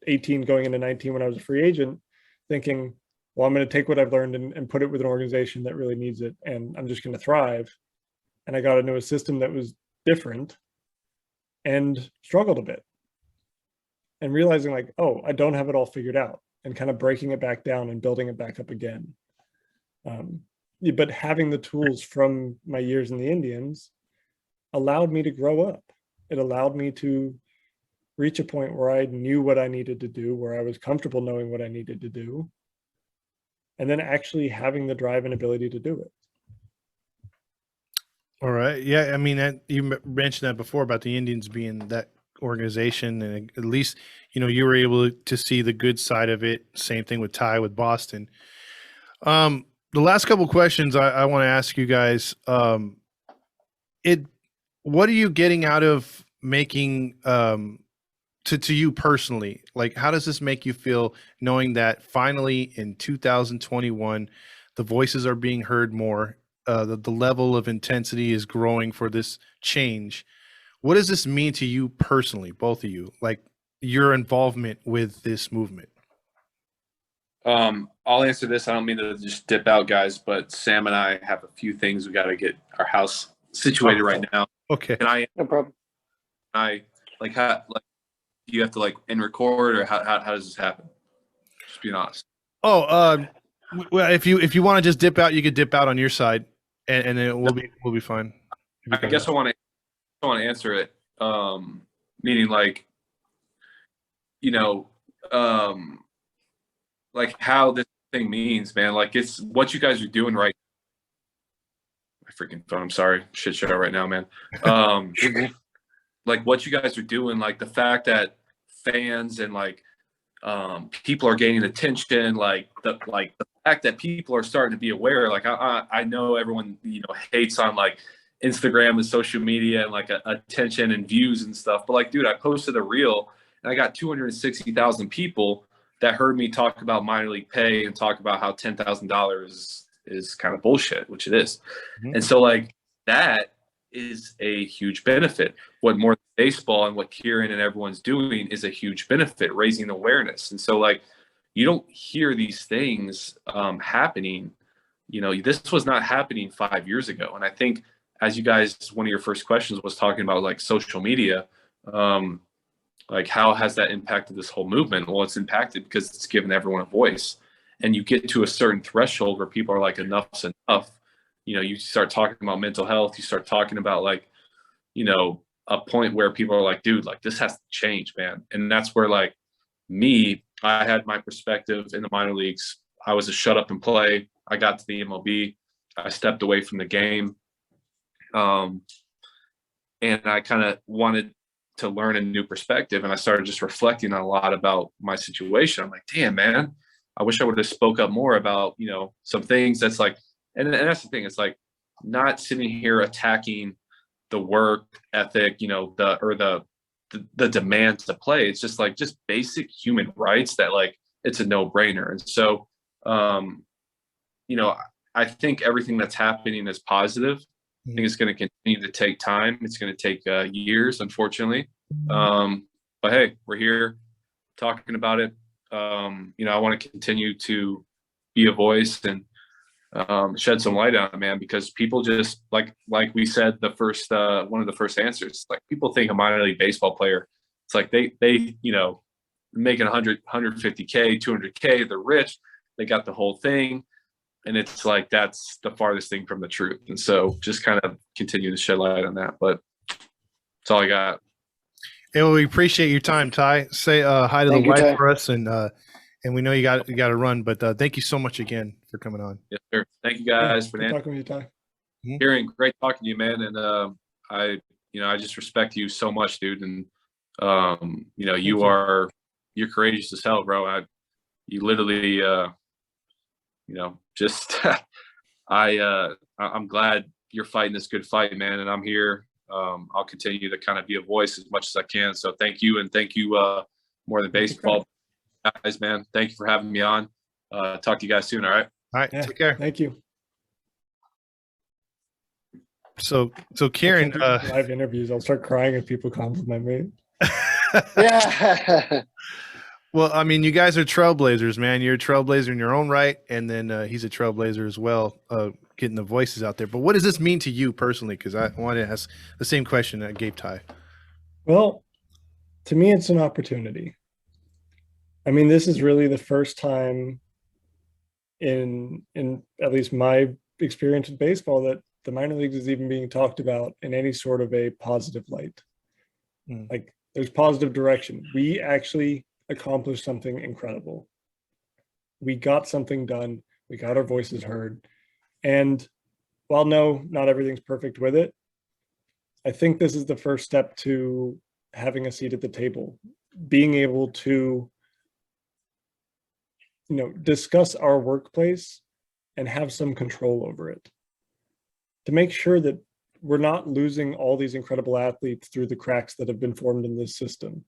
18 going into 19 when I was a free agent, thinking, well, I'm going to take what I've learned and put it with an organization that really needs it, and I'm just going to thrive. And I got into a system that was different and struggled a bit. And realizing like, oh, I don't have it all figured out, and kind of breaking it back down and building it back up again. But having the tools from my years in the Indians allowed me to grow up. It allowed me to reach a point where I knew what I needed to do, where I was comfortable knowing what I needed to do, and then actually having the drive and ability to do it. All right. Yeah. I mean, you mentioned that before about the Indians being that organization, and at least, you were able to see the good side of it. Same thing with Ty with Boston. The last couple questions I want to ask you guys, what are you getting out of making, to you personally, like, how does this make you feel knowing that finally in 2021, the voices are being heard more, the level of intensity is growing for this change? What does this mean to you personally, both of you, like your involvement with this movement? I'll answer this. I don't mean to just dip out, guys, but Sam and I have a few things we got to get our house situated right now. Okay. And No problem. how do you have to end record, or how does this happen? Just being honest. Oh, well, if you want to just dip out, you could dip out on your side, and then we'll be fine. I guess I want to answer it. Meaning how this thing means, man. It's what you guys are doing right. My freaking phone. I'm sorry. Shit show right now, man. What you guys are doing, the fact that fans and people are gaining attention, the fact that people are starting to be aware. I know everyone hates on Instagram and social media and attention and views and stuff, but dude, I posted a reel and I got 260,000 people that heard me talk about minor league pay and talk about how $10,000 is kind of bullshit, which it is. Mm-hmm. And so that is a huge benefit. What more than baseball and what Kieran and everyone's doing is a huge benefit, raising awareness. And so you don't hear these things happening. This was not happening 5 years ago. And I think, as you guys, one of your first questions was talking about social media, how has that impacted this whole movement? Well, it's impacted because it's given everyone a voice, and you get to a certain threshold where people are enough's enough. You start talking about mental health, you start talking about a point where people are dude, this has to change, man. And that's where I had my perspective in the minor leagues. I was a shut up and play. I got to the MLB. I stepped away from the game. And I kind of wanted to learn a new perspective. And I started just reflecting a lot about my situation. I'm damn, man, I wish I would have spoke up more about, some things that's and that's the thing. It's not sitting here attacking the work ethic, the demand to play. It's just just basic human rights that it's a no brainer. And so, I think everything that's happening is positive. I think it's going to continue to take time. It's going to take years, unfortunately. But hey, we're here talking about it. I want to continue to be a voice and shed some light on it, man, because people just like we said, the first one of the first answers, people think a minor league baseball player, it's they making 100, 150K, 200K, they're rich, they got the whole thing. And it's that's the farthest thing from the truth. And so just kind of continue to shed light on that. But that's all I got. Hey, well, we appreciate your time, Ty. Say hi to the wife for us, and we know you got to run, but thank you so much again for coming on. Yes, sir. Thank you guys for talking to you, Ty. Kieran, great talking to you, man. And I just respect you so much, dude. And you're courageous as hell, bro. You literally I'm glad you're fighting this good fight, man, and I'm here. I'll continue to kind of be a voice as much as I can. So thank you, and thank you more than baseball guys, man. Thank you for having me on. Talk to you guys soon. All right. All right. Yeah, take care. Thank you. So Kieran, live interviews, I'll start crying if people compliment me. Yeah. Well, I mean, you guys are trailblazers, man. You're a trailblazer in your own right, and then he's a trailblazer as well, getting the voices out there. But what does this mean to you personally? Because I want to ask the same question that I gave Ty. Well, to me, it's an opportunity. I mean, this is really the first time in at least my experience with baseball that the minor leagues is even being talked about in any sort of a positive light. Like, there's positive direction. We actually accomplished something incredible. We got something done. We got our voices heard. And while no, not everything's perfect with it, I think this is the first step to having a seat at the table, being able to, discuss our workplace and have some control over it, to make sure that we're not losing all these incredible athletes through the cracks that have been formed in this system.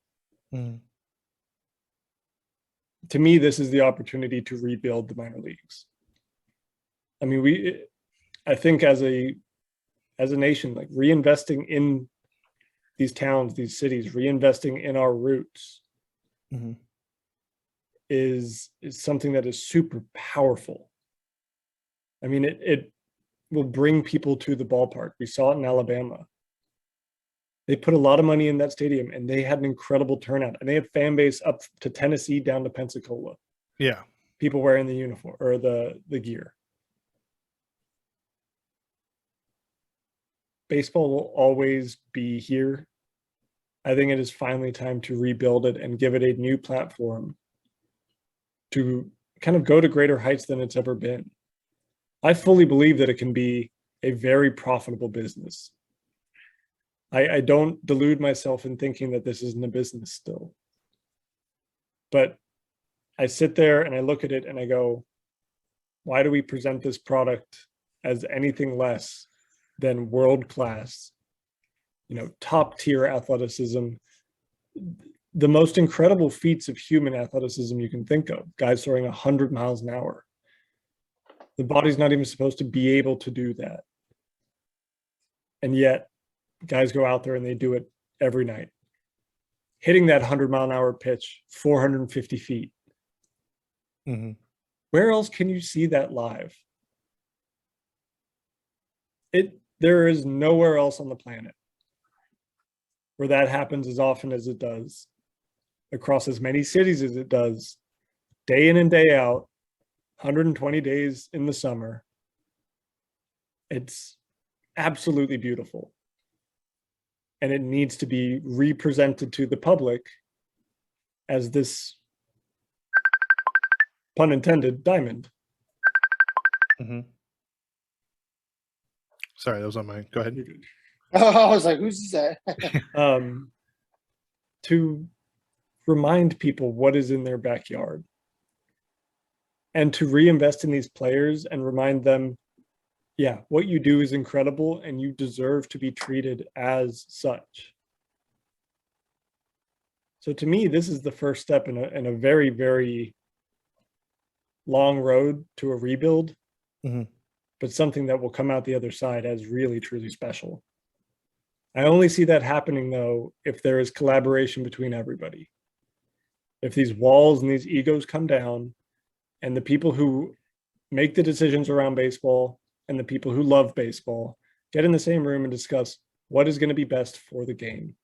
To me, this is the opportunity to rebuild the minor leagues. I mean, I think as a nation, like, reinvesting in these towns, these cities, reinvesting in our roots is something that is super powerful. I mean, it will bring people to the ballpark. We saw it in Alabama. They put a lot of money in that stadium, and they had an incredible turnout. And they have fan base up to Tennessee down to Pensacola. Yeah, people wearing the uniform or the gear. Baseball will always be here. I think it is finally time to rebuild it and give it a new platform to kind of go to greater heights than it's ever been. I fully believe that it can be a very profitable business. I don't delude myself in thinking that this isn't a business still. But I sit there and I look at it and I go, why do we present this product as anything less than world-class, top tier athleticism, the most incredible feats of human athleticism you can think of, guys throwing 100 miles an hour. The body's not even supposed to be able to do that. And yet guys go out there and they do it every night, hitting that 100-mile-an-hour pitch 450 feet. Where else can you see that live? There is nowhere else on the planet where that happens as often as it does, across as many cities as it does, day in and day out, 120 days in the summer. It's absolutely beautiful. And it needs to be represented to the public as this, pun intended, diamond. Sorry, that was on my. Go ahead. I was like, who's that? To remind people what is in their backyard, and to reinvest in these players and remind them, yeah, what you do is incredible and you deserve to be treated as such. So to me, this is the first step in a very, very long road to a rebuild, but something that will come out the other side as really, truly special. I only see that happening, though, if there is collaboration between everybody. If these walls and these egos come down, and the people who make the decisions around baseball and the people who love baseball get in the same room and discuss what is going to be best for the game.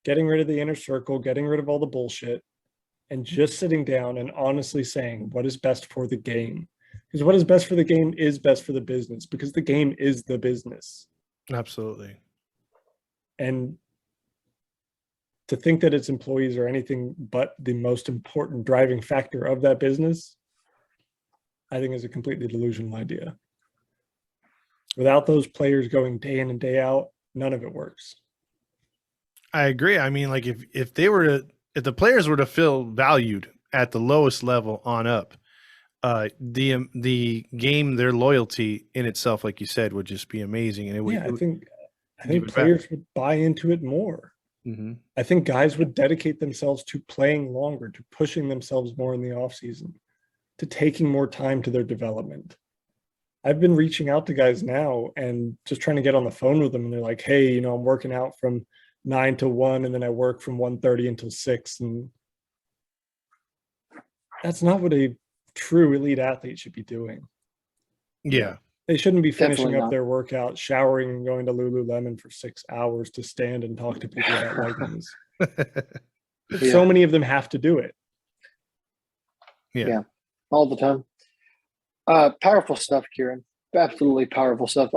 Getting rid of the inner circle, getting rid of all the bullshit, and just sitting down and honestly saying what is best for the game. Because what is best for the game is best for the business, because the game is the business. Absolutely. And to think that its employees are anything but the most important driving factor of that business, I think is a completely delusional idea. Without those players going day in and day out, none of it works. I agree. I mean, like if the players were to feel valued at the lowest level on up, the game, their loyalty in itself, like you said, would just be amazing. And it would. Yeah, I think players would buy into it more. I think guys would dedicate themselves to playing longer, to pushing themselves more in the off season, to taking more time to their development. I've been reaching out to guys now and just trying to get on the phone with them. And they're like, hey, I'm working out from 9 to 1, and then I work from 1:30 until 6. And that's not what a true elite athlete should be doing. Yeah. They shouldn't be finishing Definitely up not. their workout, showering, and going to Lululemon for 6 hours to stand and talk to people about leggings. Yeah. So many of them have to do it. Yeah. All the time. Powerful stuff, Kieran. Absolutely powerful stuff.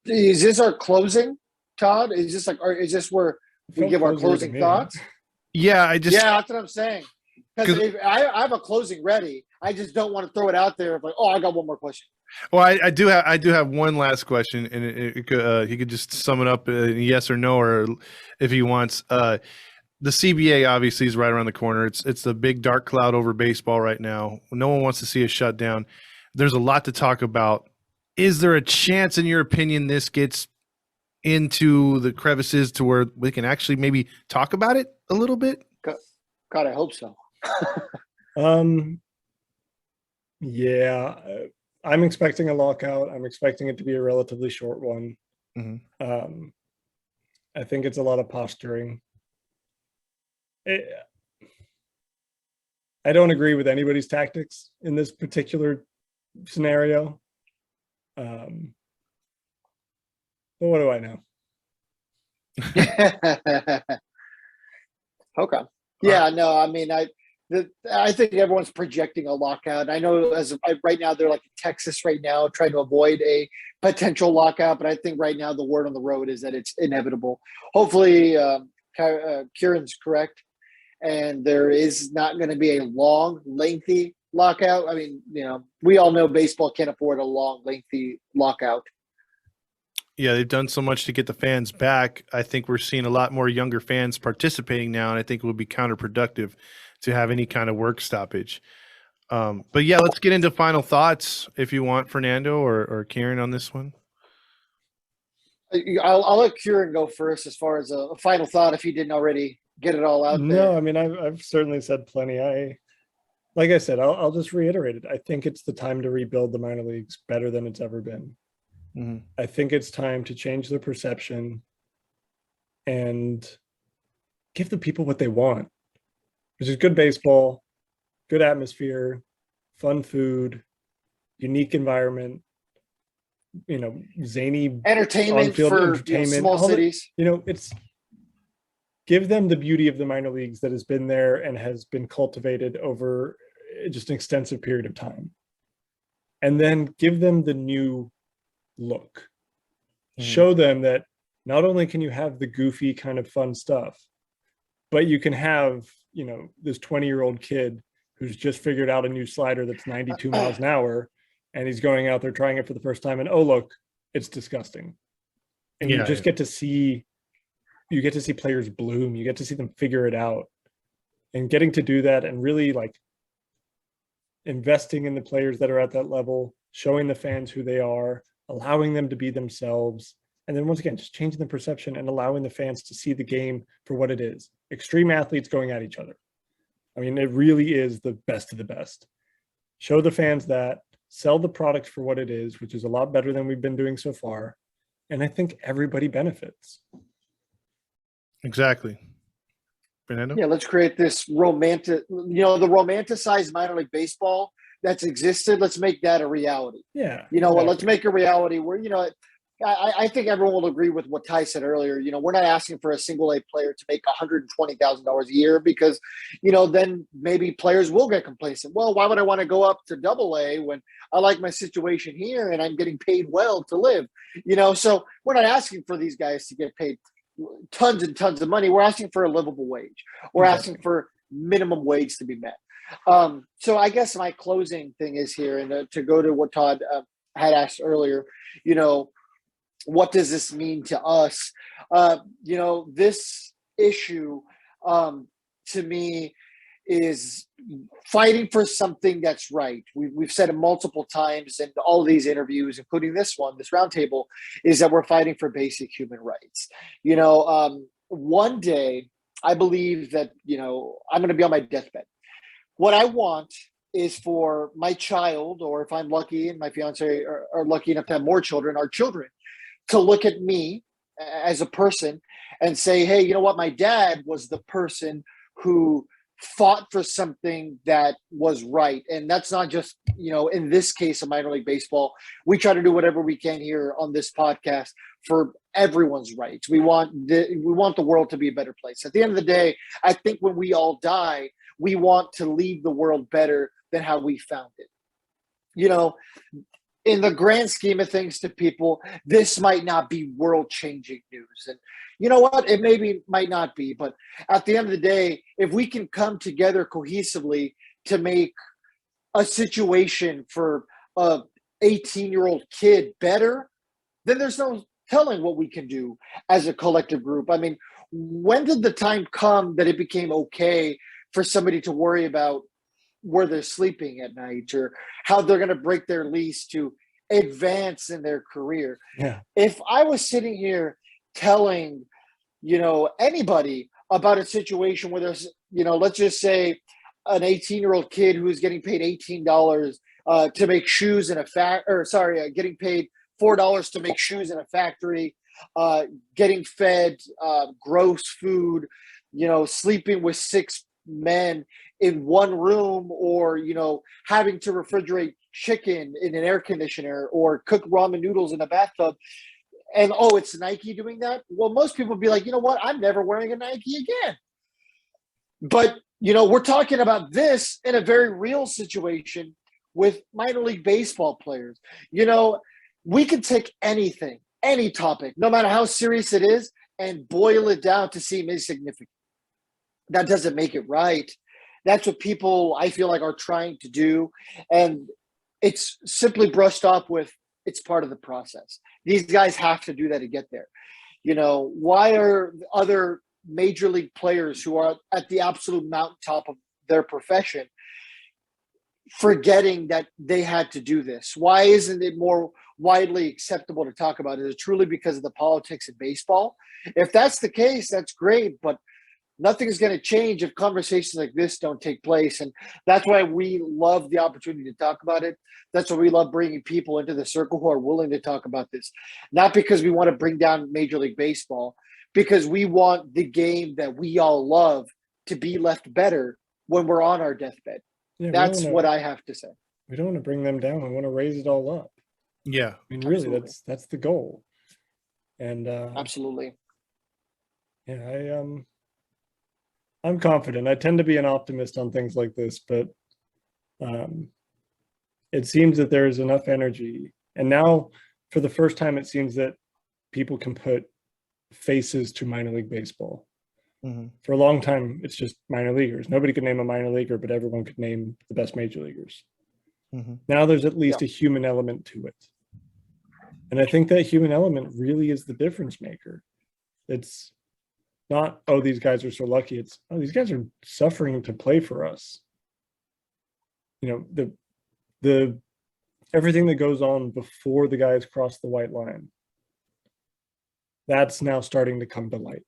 Is this our closing, Todd? Is this like, or is this where we Felt give our closer to closing me. thoughts? Yeah. I just, Yeah, that's what I'm saying. Because I have a closing ready. I just don't want to throw it out there of like, oh, I got one more question. well, I do have one last question, and it could, he could just sum it up, yes or no, or if he wants. The CBA obviously is right around the corner. It's the big dark cloud over baseball right now. No one wants to see a shutdown. There's a lot to talk about. Is there a chance, in your opinion, this gets into the crevices to where we can actually maybe talk about it a little bit? God, I hope so. Yeah, I'm expecting a lockout. I'm expecting it to be a relatively short one. Mhm. I think it's a lot of posturing. I don't agree with anybody's tactics in this particular scenario. But what do I know? Okay. Yeah, no, I mean, I think everyone's projecting a lockout. I know right now they're like in Texas right now trying to avoid a potential lockout, but I think right now the word on the road is that it's inevitable. Hopefully, Kieran's correct, and there is not going to be a long, lengthy lockout. I mean, we all know baseball can't afford a long, lengthy lockout. Yeah, they've done so much to get the fans back. I think we're seeing a lot more younger fans participating now, and I think it would be counterproductive to have any kind of work stoppage. But yeah, let's get into final thoughts if you want, Fernando or Kieran, on this one. I'll let Kieran go first as far as a final thought if he didn't already get it all out there. No, I mean, I've certainly said plenty. Like I said, I'll just reiterate it. I think it's the time to rebuild the minor leagues better than it's ever been. Mm-hmm. I think it's time to change the perception and give the people what they want, which is good baseball, good atmosphere, fun food, unique environment, zany entertainment on-field for entertainment, small cities. It's give them the beauty of the minor leagues that has been there and has been cultivated over just an extensive period of time. And then give them the new look. Show them that not only can you have the goofy kind of fun stuff, but you can have, this 20-year-old kid who's just figured out a new slider that's 92 miles an hour, and he's going out there trying it for the first time, and oh, look, it's disgusting. And you just get to see players bloom. You get to see them figure it out, and getting to do that and really like investing in the players that are at that level, showing the fans who they are, allowing them to be themselves. And then once again, just changing the perception and allowing the fans to see the game for what it is. Extreme athletes going at each other. I mean, it really is the best of the best. Show the fans that, sell the product for what it is, which is a lot better than we've been doing so far. And I think everybody benefits. Exactly. Fernando? Yeah, let's create this the romanticized minor league baseball that's existed. Let's make that a reality. Yeah. Exactly. Let's make a reality where, I think everyone will agree with what Ty said earlier. We're not asking for a single A player to make $120,000 a year because, then maybe players will get complacent. Well, why would I want to go up to Double A when I like my situation here and I'm getting paid well to live? So we're not asking for these guys to get paid tons and tons of money. We're asking for a livable wage. We're asking for minimum wage to be met. So I guess my closing thing is here, and to go to what Todd had asked earlier, what does this mean to us? This issue to me is fighting for something that's right. We've said it multiple times in all of these interviews, including this one, this roundtable, is that we're fighting for basic human rights. One day I believe that, I'm going to be on my deathbed. What I want is for my child, or if I'm lucky and my fiance are lucky enough to have more children, our children, to look at me as a person and say, hey, you know what? My dad was the person who fought for something that was right. And that's not just, in this case of minor league baseball. We try to do whatever we can here on this podcast for everyone's rights. We want the world to be a better place. At the end of the day, I think when we all die, we want to leave the world better than how we found it. In the grand scheme of things to people, this might not be world-changing news. And you know what? It might not be. But at the end of the day, if we can come together cohesively to make a situation for a 18-year-old kid better, then there's no telling what we can do as a collective group. I mean, when did the time come that it became okay for somebody to worry about where they're sleeping at night or how they're going to break their lease to advance in their career? Yeah. If I was sitting here telling, anybody about a situation where there's, let's just say an 18-year-old kid who's getting paid $18 to make shoes in a getting paid $4 to make shoes in a factory, getting fed gross food, sleeping with 6 men in one room, or having to refrigerate chicken in an air conditioner or cook ramen noodles in a bathtub, and it's Nike doing that. Well, most people would be like, you know what, I'm never wearing a Nike again. But we're talking about this in a very real situation with minor league baseball players. We can take anything, any topic, no matter how serious it is, and boil it down to seem insignificant. That doesn't make it right. That's what people, I feel like, are trying to do. And it's simply brushed off with, it's part of the process. These guys have to do that to get there. Why are other major league players who are at the absolute mountaintop of their profession forgetting that they had to do this? Why isn't it more widely acceptable to talk about it? Is it truly because of the politics in baseball? If that's the case, that's great, but nothing is going to change if conversations like this don't take place. And that's why we love the opportunity to talk about it. That's why we love bringing people into the circle who are willing to talk about this. Not because we want to bring down Major League Baseball, because we want the game that we all love to be left better when we're on our deathbed. Yeah, that's what I have to say. We don't want to bring them down. We want to raise it all up. Yeah. I mean, really, Absolutely. that's the goal. And Absolutely. yeah, I'm confident. I tend to be an optimist on things like this, but it seems that there is enough energy. And now, for the first time, it seems that people can put faces to minor league baseball. Mm-hmm. For a long time, it's just minor leaguers. Nobody could name a minor leaguer, but everyone could name the best major leaguers. Mm-hmm. Now there's at least a human element to it. And I think that human element really is the difference maker. It's not, oh, these guys are so lucky. It's, oh, these guys are suffering to play for us. The everything that goes on before the guys cross the white line, that's now starting to come to light.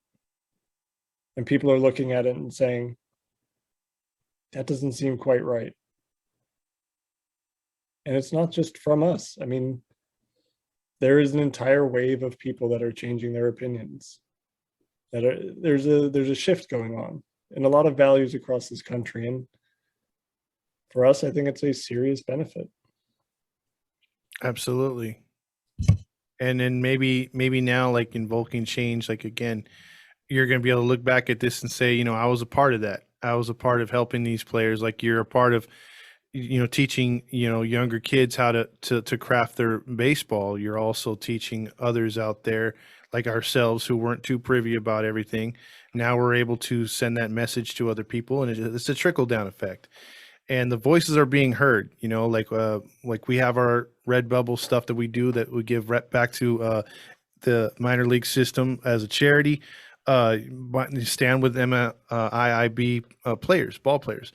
And people are looking at it and saying, that doesn't seem quite right. And it's not just from us. I mean, there is an entire wave of people that are changing their opinions. There's a shift going on in a lot of values across this country. And for us, I think it's a serious benefit. Absolutely. And then maybe now, like invoking change, like again, you're going to be able to look back at this and say, I was a part of that. I was a part of helping these players. Like you're a part of, teaching, younger kids how to craft their baseball. You're also teaching others out there like ourselves who weren't too privy about everything. Now we're able to send that message to other people, and it's a trickle down effect. And the voices are being heard, like we have our Red Bubble stuff that we do that we give back to the minor league system as a charity. Stand with them, IIB ball players.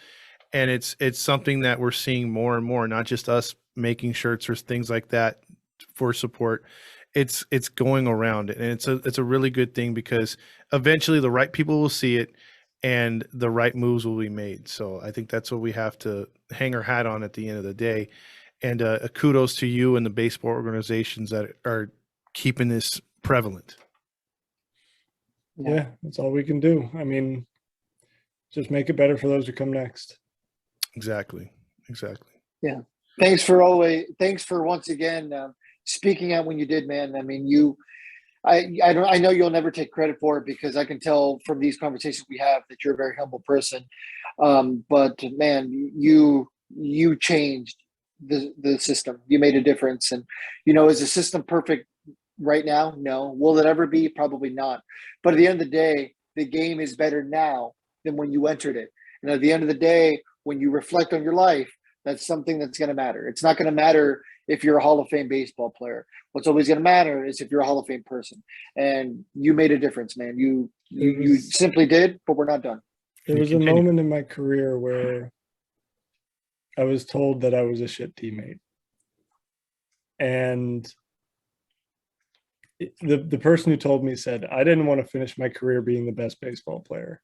And it's something that we're seeing more and more, not just us making shirts or things like that for support. It's going around, and it's a really good thing, because eventually the right people will see it and the right moves will be made. So I think that's what we have to hang our hat on at the end of the day. And kudos to you and the baseball organizations that are keeping this prevalent. yeah, that's all we can do. I mean, just make it better for those who come next. Exactly. Yeah. Thanks for once again speaking out when you did, man. I mean, I know you'll never take credit for it, because I can tell from these conversations we have that you're a very humble person. But man, you changed the system. You made a difference. And, is the system perfect right now? No. Will it ever be? Probably not. But at the end of the day, the game is better now than when you entered it. And at the end of the day, when you reflect on your life, that's something that's going to matter. It's not going to matter if you're a Hall of Fame baseball player. What's always going to matter is if you're a Hall of Fame person. And you made a difference, man. You simply did, but we're not done. There was a moment in my career where I was told that I was a shit teammate. And the person who told me said, I didn't want to finish my career being the best baseball player.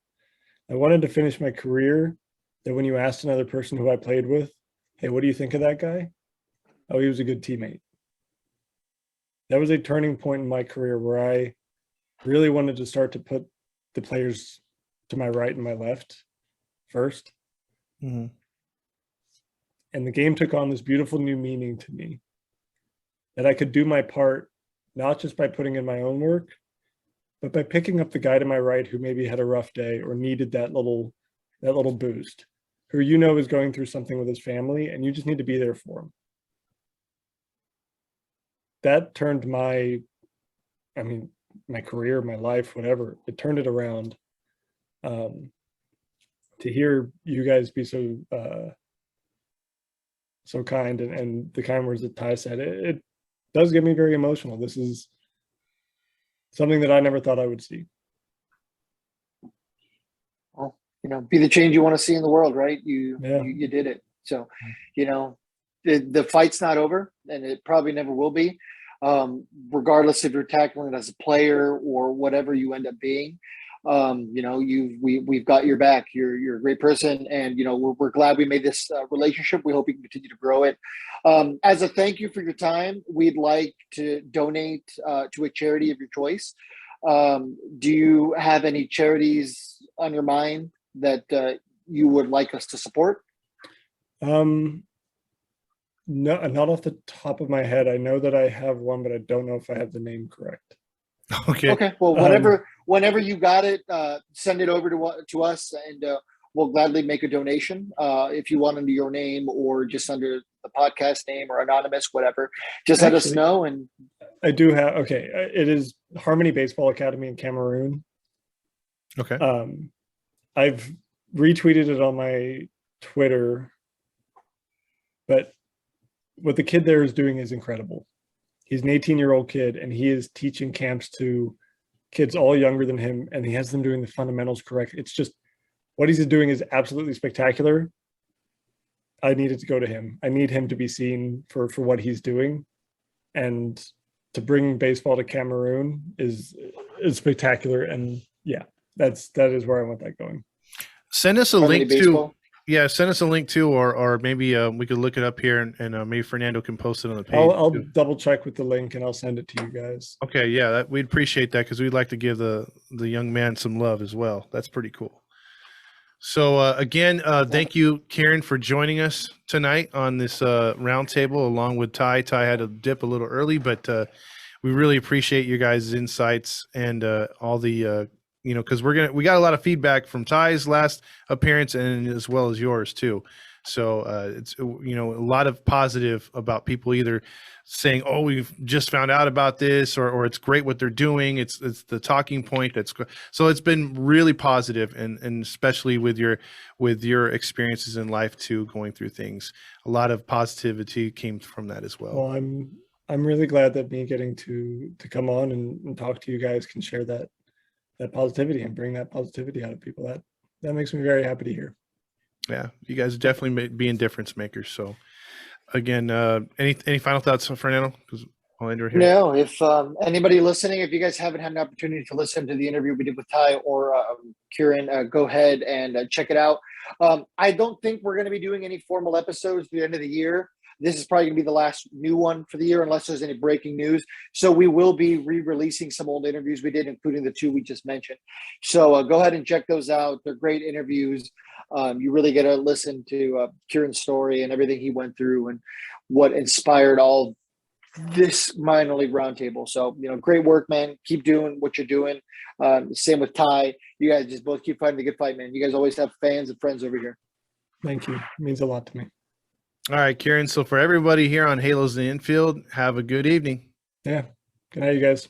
I wanted to finish my career that when you asked another person who I played with, hey, what do you think of that guy? Oh, he was a good teammate. That was a turning point in my career where I really wanted to start to put the players to my right and my left first. Mm-hmm. And the game took on this beautiful new meaning to me, that I could do my part, not just by putting in my own work, but by picking up the guy to my right who maybe had a rough day or needed that little boost, who is going through something with his family, and you just need to be there for him. That turned my career, my life, whatever, it turned it around. To hear you guys be so kind, and the kind words that Ty said, it does get me very emotional. This is something that I never thought I would see. Well, be the change you want to see in the world, right? You did it. So, the fight's not over, and it probably never will be. Regardless if you're tackling it as a player or whatever you end up being, we've got your back. You're a great person, and we're glad we made this relationship. We hope you can continue to grow it. As a thank you for your time, we'd like to donate to a charity of your choice. Do you have any charities on your mind that you would like us to support? No, not off the top of my head. I know that I have one, but I don't know if I have the name correct. Okay. Well, whenever you got it, send it over to us, and we'll gladly make a donation. If you want under your name or just under the podcast name or anonymous, whatever, just let us know. And I do have. Okay, it is Harmony Baseball Academy in Cameroon. Okay. I've retweeted it on my Twitter, but what the kid there is doing is incredible. He's an 18-year-old kid, and he is teaching camps to kids all younger than him, and he has them doing the fundamentals correct. It's just, what he's doing is absolutely spectacular. I needed to go to him. I need him to be seen for what he's doing, and to bring baseball to Cameroon is spectacular. And yeah, that is where I want that going. Send us a link to. Yeah, send us a link too, or maybe we could look it up here, and maybe Fernando can post it on the page. I'll double check with the link, and I'll send it to you guys. Okay, yeah, we'd appreciate that, because we'd like to give the young man some love as well. That's pretty cool. So again, thank you, Kieran, for joining us tonight on this roundtable along with Ty. Ty had to dip a little early, but we really appreciate you guys' insights and all the because we got a lot of feedback from Ty's last appearance, and as well as yours too. So it's a lot of positive about people either saying, "Oh, we've just found out about this," or "It's great what they're doing." It's the talking point. So it's been really positive, and especially with your experiences in life too, going through things. A lot of positivity came from that as well. Well, I'm really glad that me getting to come on and talk to you guys can share that positivity and bring that positivity out of people. That makes me very happy to hear. Yeah, you guys are definitely being difference makers. So again, any final thoughts, Fernando? Because I'll end right here. No, if anybody listening, if you guys haven't had an opportunity to listen to the interview we did with Ty or Kieran, go ahead and check it out. I don't think we're going to be doing any formal episodes at the end of the year. this is probably going to be the last new one for the year unless there's any breaking news. So we will be re-releasing some old interviews we did, including the 2 we just mentioned. So go ahead and check those out. They're great interviews. You really get to listen to Kieran's story and everything he went through and what inspired all this minor league roundtable. So, great work, man. Keep doing what you're doing. Same with Ty. You guys just both keep fighting the good fight, man. You guys always have fans and friends over here. Thank you. It means a lot to me. All right, Kieran. So for everybody here on Halos in the Infield, have a good evening. Yeah. Good night, you guys.